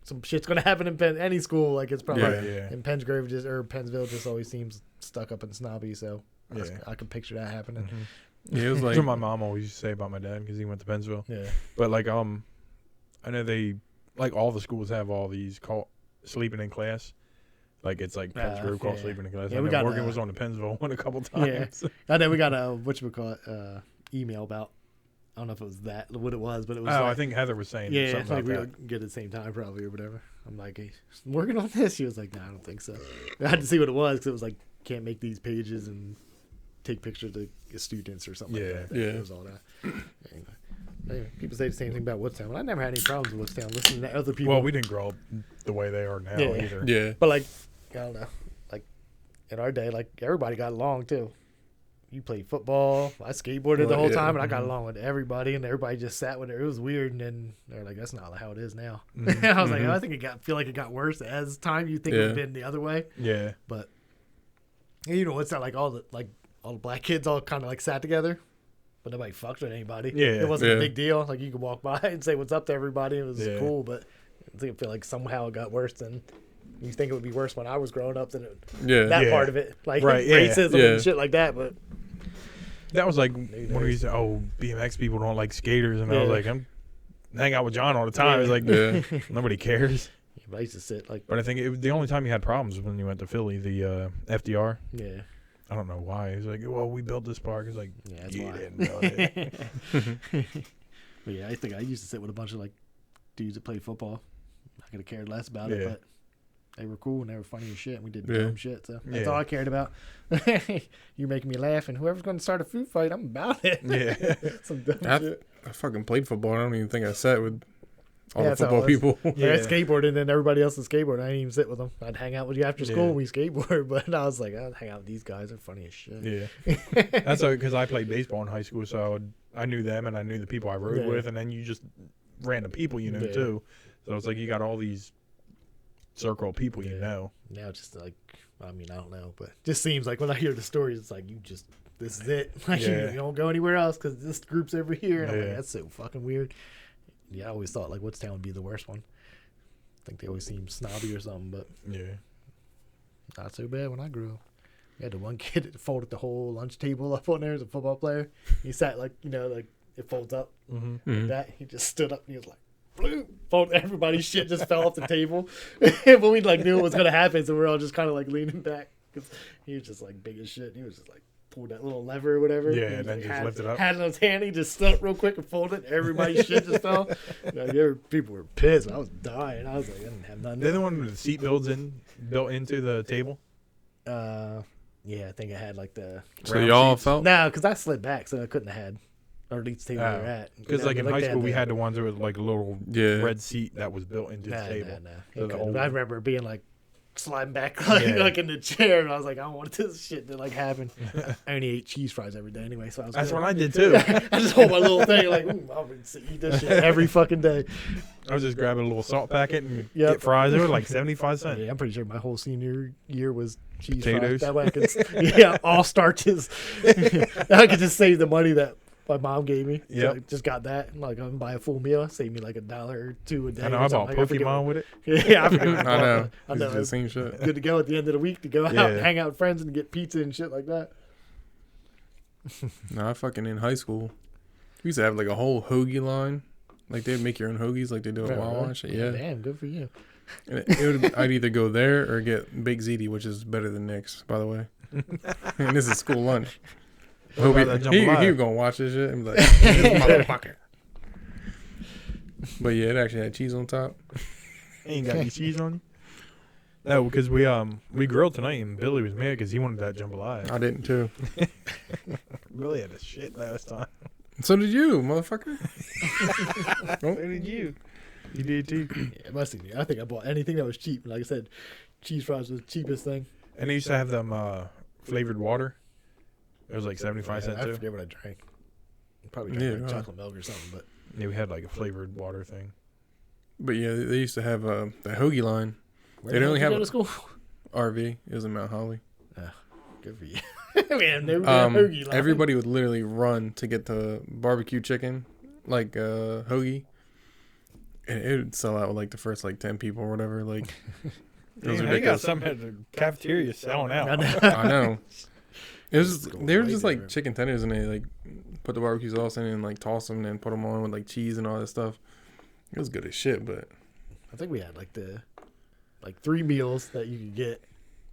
some shit's gonna happen in any school. Like it's probably yeah. in Pennsgrove or Pennsville just always seems stuck up and snobby. So Yeah. I can picture that happening. Mhm. Yeah, it was That's like what my mom always used to say about my dad because he went to Pennsville. Yeah, But like I know they like all the schools have all these call sleeping in class. Like it's like Pennsgrove called yeah. sleeping in class. Yeah, I we know got, Morgan was on the Pennsville one a couple times. I know we got a email about. I don't know if it was what it was, but it was. Oh, like, I think Heather was saying yeah, something like we about that. would get it at the same time probably or whatever. I'm like, hey, is Morgan on this? She was like, no, I don't think so. I had to see what it was because it was like can't make these pages and take pictures of the students or something. Yeah. like that. Yeah. It was all that. Anyway, people say the same thing about Woodstown. Well, I never had any problems with Woodstown listening to other people. Well, we didn't grow up the way they are now Yeah. either. yeah. But like, I don't know. Like in our day, like everybody got along too. You played football. I skateboarded the whole Yeah. time, and I got along with everybody, and everybody just sat with it. It was weird, and then they're like, "That's not how it is now." Mhm. I was like, Mhm. oh, I think feel like it got worse as time. You think it would have Yeah. been the other way, Yeah. but you know, it's not like all the black kids all kind of like sat together, but nobody fucked with anybody. Yeah. It wasn't a Yeah. big deal. Like you could walk by and say what's up to everybody. It was Yeah. cool, but I think I feel like somehow it got worse than you think it would be worse when I was growing up than Yeah. that Yeah. part of it, like Right, yeah. racism Yeah. and shit like that. But That was like New when we days. used to, BMX people don't like skaters. And I was Yeah. like, I'm hang out with John all the time. It's like, Yeah. nobody cares. yeah, but I used to sit like, But I think the only time you had problems was when you went to Philly, the FDR. yeah, I don't know why. He's like, well, we built this park. It's like, yeah, that's you why. didn't build it. But yeah, I think I used to sit with a bunch of like dudes that played football. I could have cared less about it, Yeah. but they were cool and they were funny as shit. And we did Yeah. dumb shit, so that's Yeah. all I cared about. You're making me laugh, and whoever's going to start a food fight, I'm about it. Yeah. Some dumb I, shit. I fucking played football. I don't even think I sat with all Yeah, the that's how football it was. people. Yeah. I Yeah. skateboarded, and then everybody else is skateboarding. I didn't even sit with them. I'd hang out with you after school Yeah. and we skateboard, but I was like, I'd hang out with these guys. They're funny as shit. Yeah. That's because I played baseball in high school, so I knew them and I knew the people I rode Yeah. with, and then you just random people you know Yeah. too. So it's like you got all these circle of people you Yeah. know. Now it's just like, I mean, I don't know, but just seems like when I hear the stories, it's like this is it. Like Yeah. you don't go anywhere else because this group's over here. And I'm like, Yeah. that's so fucking weird. Yeah, I always thought like Woodstown would be the worst one. I think they always seem snobby or something, but Yeah. not so bad when I grew up. We had the one kid that folded the whole lunch table up on there as a football player. He sat like, like it folds up Mm-hmm. like Mhm. that. He just stood up and he was like, bloop, fold. Everybody's shit just fell off the table. But we like knew it was gonna happen, so we're all just kind of like leaning back because he was just like big as shit. He was just like pulled that little lever or whatever. Yeah, He and then like, just lift it up. Had it in his hand. He just stood up real quick and folded. Everybody's shit just fell. People were pissed. I was dying. I was like, I didn't have nothing. They're the one with the seat built into the table. Yeah, I think I had like the So Round y'all seats. felt? no, because I slid back, so I couldn't have had or at least table we Oh. were at. Because like in they high school, we the- had the ones with like a little Yeah. red seat that was built into the Nah, table. nah. So the But old- I remember being like sliding back like, Yeah. like in the chair, and I was like, I don't want this shit to like happen. I only ate cheese fries every day anyway, so I was. That's good. what I did too. I just hold my little thing like, I'm gonna eat this shit every fucking day. I was just grabbing a little salt packet and Yep. get fries. They were like 75 cents. Yeah, I'm pretty sure my whole senior year was cheese Potatoes. fries. That way I could, all starches. I could just save the money that my mom gave me. So Yep. I just got that. Like I can buy a full meal, save me like $1 or $2 a day. I know or I bought something. I forget Pokemon with it. what- Yeah, I forget. I know. I It's know. the same shit. Good to go at the end of the week to go out Yeah. and hang out with friends and get pizza and shit like that. No, I fucking in high school. We used to have like a whole hoagie line. Like they'd make your own hoagies like they do at Wawa and shit. Yeah. Damn, good for you. And I'd either go there or get Big Ziti, which is better than Nick's, by the way. And this is school lunch. What about that He jambalaya? gonna watch this shit and be like, this motherfucker. But yeah, it actually had cheese on top. Ain't got any cheese on you. No, because we grilled tonight and Billy was mad because he wanted that jambalaya. I didn't too. Billy had a shit last time. So did you, motherfucker. So did you. You did too. Yeah, it must have been. I think I bought anything that was cheap. Like I said, cheese fries was the cheapest thing. And they used to have them flavored water. It was like 75 Yeah, cents I too. forget what I drank. Probably drank like Yeah. chocolate milk or something. But Yeah, we had like a flavored water thing. But yeah, they used to have the hoagie line. where They the don't hell have did you go to a- school. RV. It was in Mount Holly. Good for you. We had no damn hoagie line. Everybody would literally run to get the barbecue chicken, like hoagie. And it would sell out with like the first like 10 people or whatever. Like it was Damn, they got ridiculous. something at the cafeteria selling out. I know. I know. It was It's going they were way just like different. chicken tenders and they like put the barbecue sauce in and like toss them and then put them on with like cheese and all that stuff. It was good as shit, but I think we had like 3 meals that you could get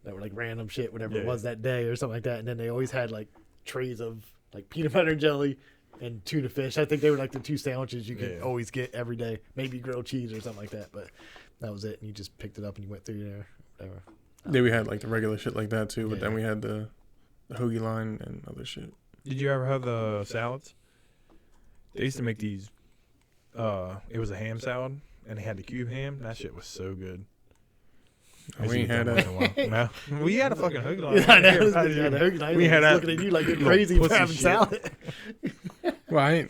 that were like random shit, whatever it Yeah. was that day or something like that. And then they always had like trays of like peanut butter and jelly and tuna fish. I think they were like the 2 sandwiches you could Yeah. always get every day. Maybe grilled cheese or something like that, but that was it. And you just picked it up and you went through there, whatever. then we had like the regular shit like that too. But then Yeah. we had the hoagie line and other shit. Did you ever have the salads? They used to make these. It was a ham salad, and they had the cube ham. That shit was so good. I used We to ain't get had that once in a while. No, we had a fucking hoagie line. Yeah, I know. How did you- We had looking that at you like you're little crazy for pussy having shit. salad. Well, I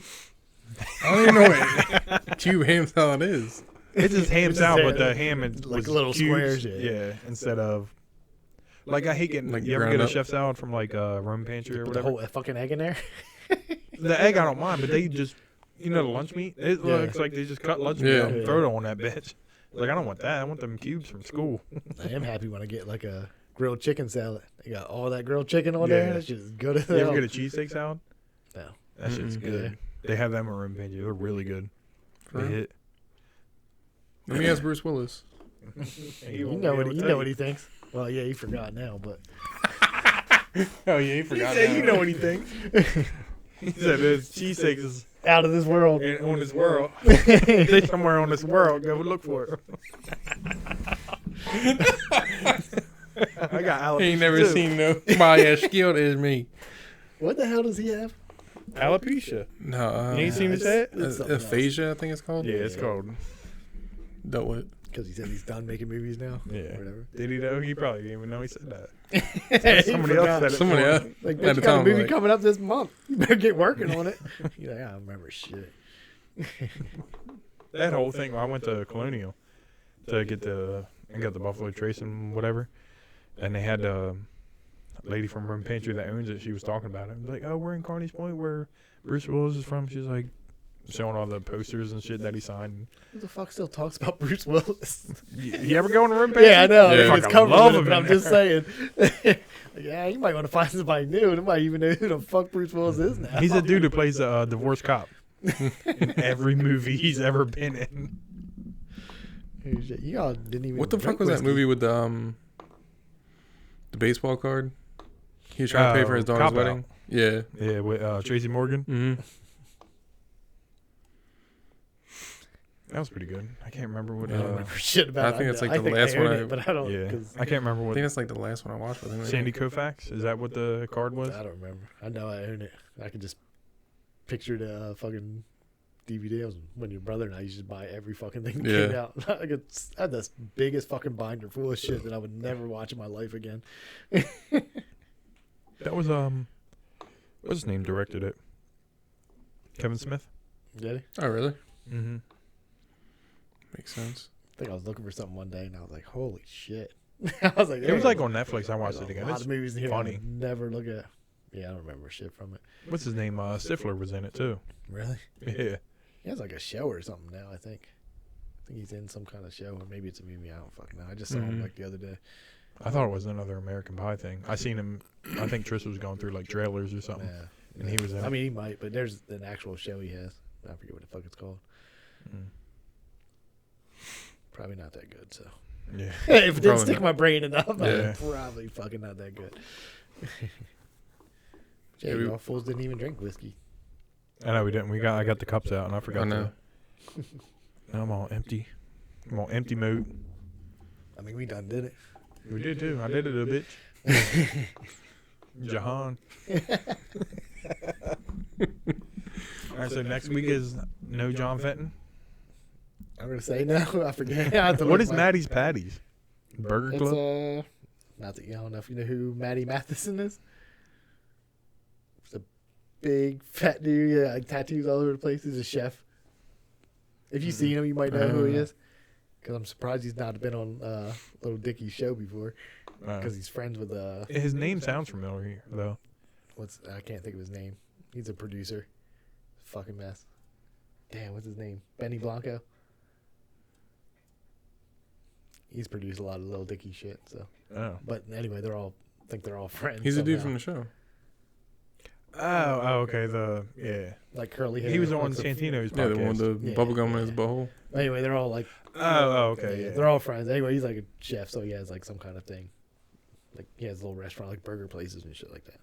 don't even know what cube ham salad is. It's just ham It's salad, just but ham- the ham is like was little cubes. squares, yeah. Yeah, instead of like I hate getting. Like you ever ground get a up? chef salad from like Roman Pantry or Put the whatever? whole fucking egg in there. The egg I don't mind, but they just the lunch meat. It Yeah. looks like they just cut lunch meat Yeah. out and Yeah. throw it on that bitch. Like I don't want that. I want them cubes from school. I am happy when I get like a grilled chicken salad. They got all that grilled chicken on Yeah. there. That's just good as You ever hell. get a cheesesteak salad? No. That shit's Mm-mm. good. They have them at Roman Pantry. They're really good. For They real? hit. Let me ask Bruce Willis. You know what he thinks. Well, yeah, he forgot now, but Oh yeah, he He forgot. said, "You know what he thinks." He said, "There's cheesesteaks is out of this world. on this world. They somewhere on this world. Go look for it." I got alopecia. Ain't never too. seen no my skilled as me. What the hell does he have? alopecia. No, You ain't seen his head? It's something else. aphasia, I think it's called. Yeah, it's called. Dealt with. Because he said he's done making movies now. Yeah. Or whatever. Did he know? He probably didn't even know he said that. He Somebody forgot. else said it. Somebody for else. him. Like, At bitch, you the got a time, movie like- coming up this month. You better get working on it. He's like, I don't remember shit. That whole thing. I went to Colonial to I got the Buffalo Trace and whatever, and they had a lady from Room Pantry that owns it. She was talking about it. I was like, "Oh, we're in Carney's Point, where Bruce Willis is from." She's like, showing all the posters and shit that he signed. Who the fuck still talks about Bruce Willis? You ever go in the Room Pantry? Yeah, I know. Yeah. It's Fucking covered love with it, him but in I'm just saying. Yeah, you might want to find somebody new. They might even know who the fuck Bruce Willis is now. He's a dude who plays a divorced cop in every movie he's ever been in. Holy shit, you all didn't even. What the fuck drink was that whiskey. movie with the baseball card? He was trying to pay for his daughter's Cop Out. wedding. Yeah. Yeah, with Tracy Morgan. Mm-hmm. That was pretty good. I can't remember what. I don't remember shit about I it. think it's like I the think last I one own I- it, but I don't. Yeah, 'cause I can't remember I what. think that's like the last one I watched with him. Sandy Koufax. Is that what the card was? I don't remember. I know I own it. I can just picture the fucking DVD. I was when your brother and I used to buy every fucking thing that came Yeah. out. I had this biggest fucking binder full of shit that I would never watch in my life again. That was what's his name directed it? Kevin Smith. Did he? Oh, really? Mm-hmm. Makes sense. I think I was looking for something one day and I was like, holy shit. I was like, It was "Damn, like on Netflix. I watched there's it again. A lot It's of movies in here funny. I would never look at. Yeah, I don't remember shit from it. What's his name? Stifler was in it too. Really? Yeah. He has like a show or something now, I think. I think he's in some kind of show, or maybe it's a movie. I don't fucking know. I just saw him Mhm. like the other day. I thought it was another American Pie thing. I seen him. I think Trish was going through like trailers or something. Yeah. And he was in I it. mean, he might, but there's an actual show he has. I forget what the fuck it's called. Mm. Probably not that good. So Yeah. if it didn't Probably stick not. my brain enough, Yeah. probably fucking not that good. Yeah, Yeah, we- y'all fools didn't even drink whiskey. I know we didn't. I got the cups out and I forgot I know. to. Now I'm all empty. I'm all empty mode. I mean, we done did it. We did too. I did it a bitch. Jahan. All right, so next week is no John Fenton. I'm gonna say no. I forget. I have to What look is my- Maddie's Patties? Burger It's Club? not that I don't know if you know who Maddie Matheson is. He's a big fat dude, yeah, like tattoos all over the place. He's a chef. If you've seen him, you might know who he is. Because I'm surprised he's not been on Little Dickie's show before. Because he's friends with His name sounds familiar, though. I can't think of his name. He's a producer. Fucking mess. Damn, what's his name? Benny Blanco. He's produced a lot of Little Dicky shit. So, Oh. but anyway, I think they're all friends. He's a dude somehow. from the show. Oh, okay. Yeah. like curly hair. He was on looks like- Santino's Yeah, the one podcast. with the Yeah, bubble gum in his yeah. butthole. Anyway, they're all like. Okay. Yeah. They're all friends. Anyway, he's like a chef, so he has like some kind of thing. Like he has a little restaurant, like burger places and shit like that.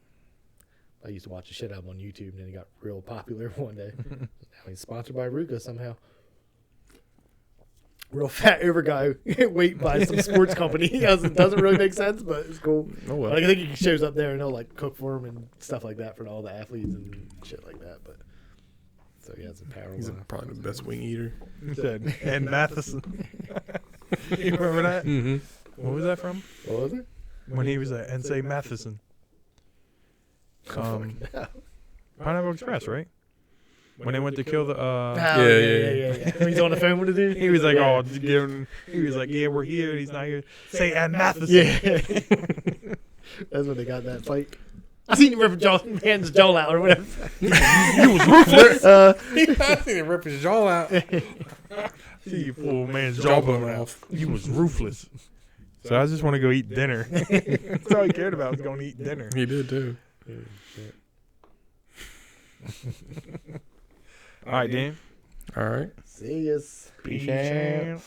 I used to watch the shit out of him on YouTube, and then he got real popular one day. Now he's sponsored by Ruka somehow. Real fat over guy, wait by some sports company. It doesn't really make sense, but it's cool. Oh well. Like, I think he shows up there and he'll like cook for him and stuff like that for all the athletes and shit like that. But so he has a power. He's probably the best wing eater. He said, and Matheson. You remember that? Mm-hmm. What was that from? What was it? When he was at NC Matheson. No. Pineapple Express, right? When they went to kill the Yeah. When he's on the phone with the dude. he was like, Yeah. oh, he was like, yeah, we're here, and he's not here. Say, and Matheson. Yeah. That's when they got that fight. I seen you rip a man's jaw out or whatever. You was ruthless. I seen him rip his jaw out. See you pull a man's jawbone off. You was ruthless. So I just want to go eat dinner. That's all he cared about was going to eat dinner. He did too. All right, Dan. All right. See yas. Peace out.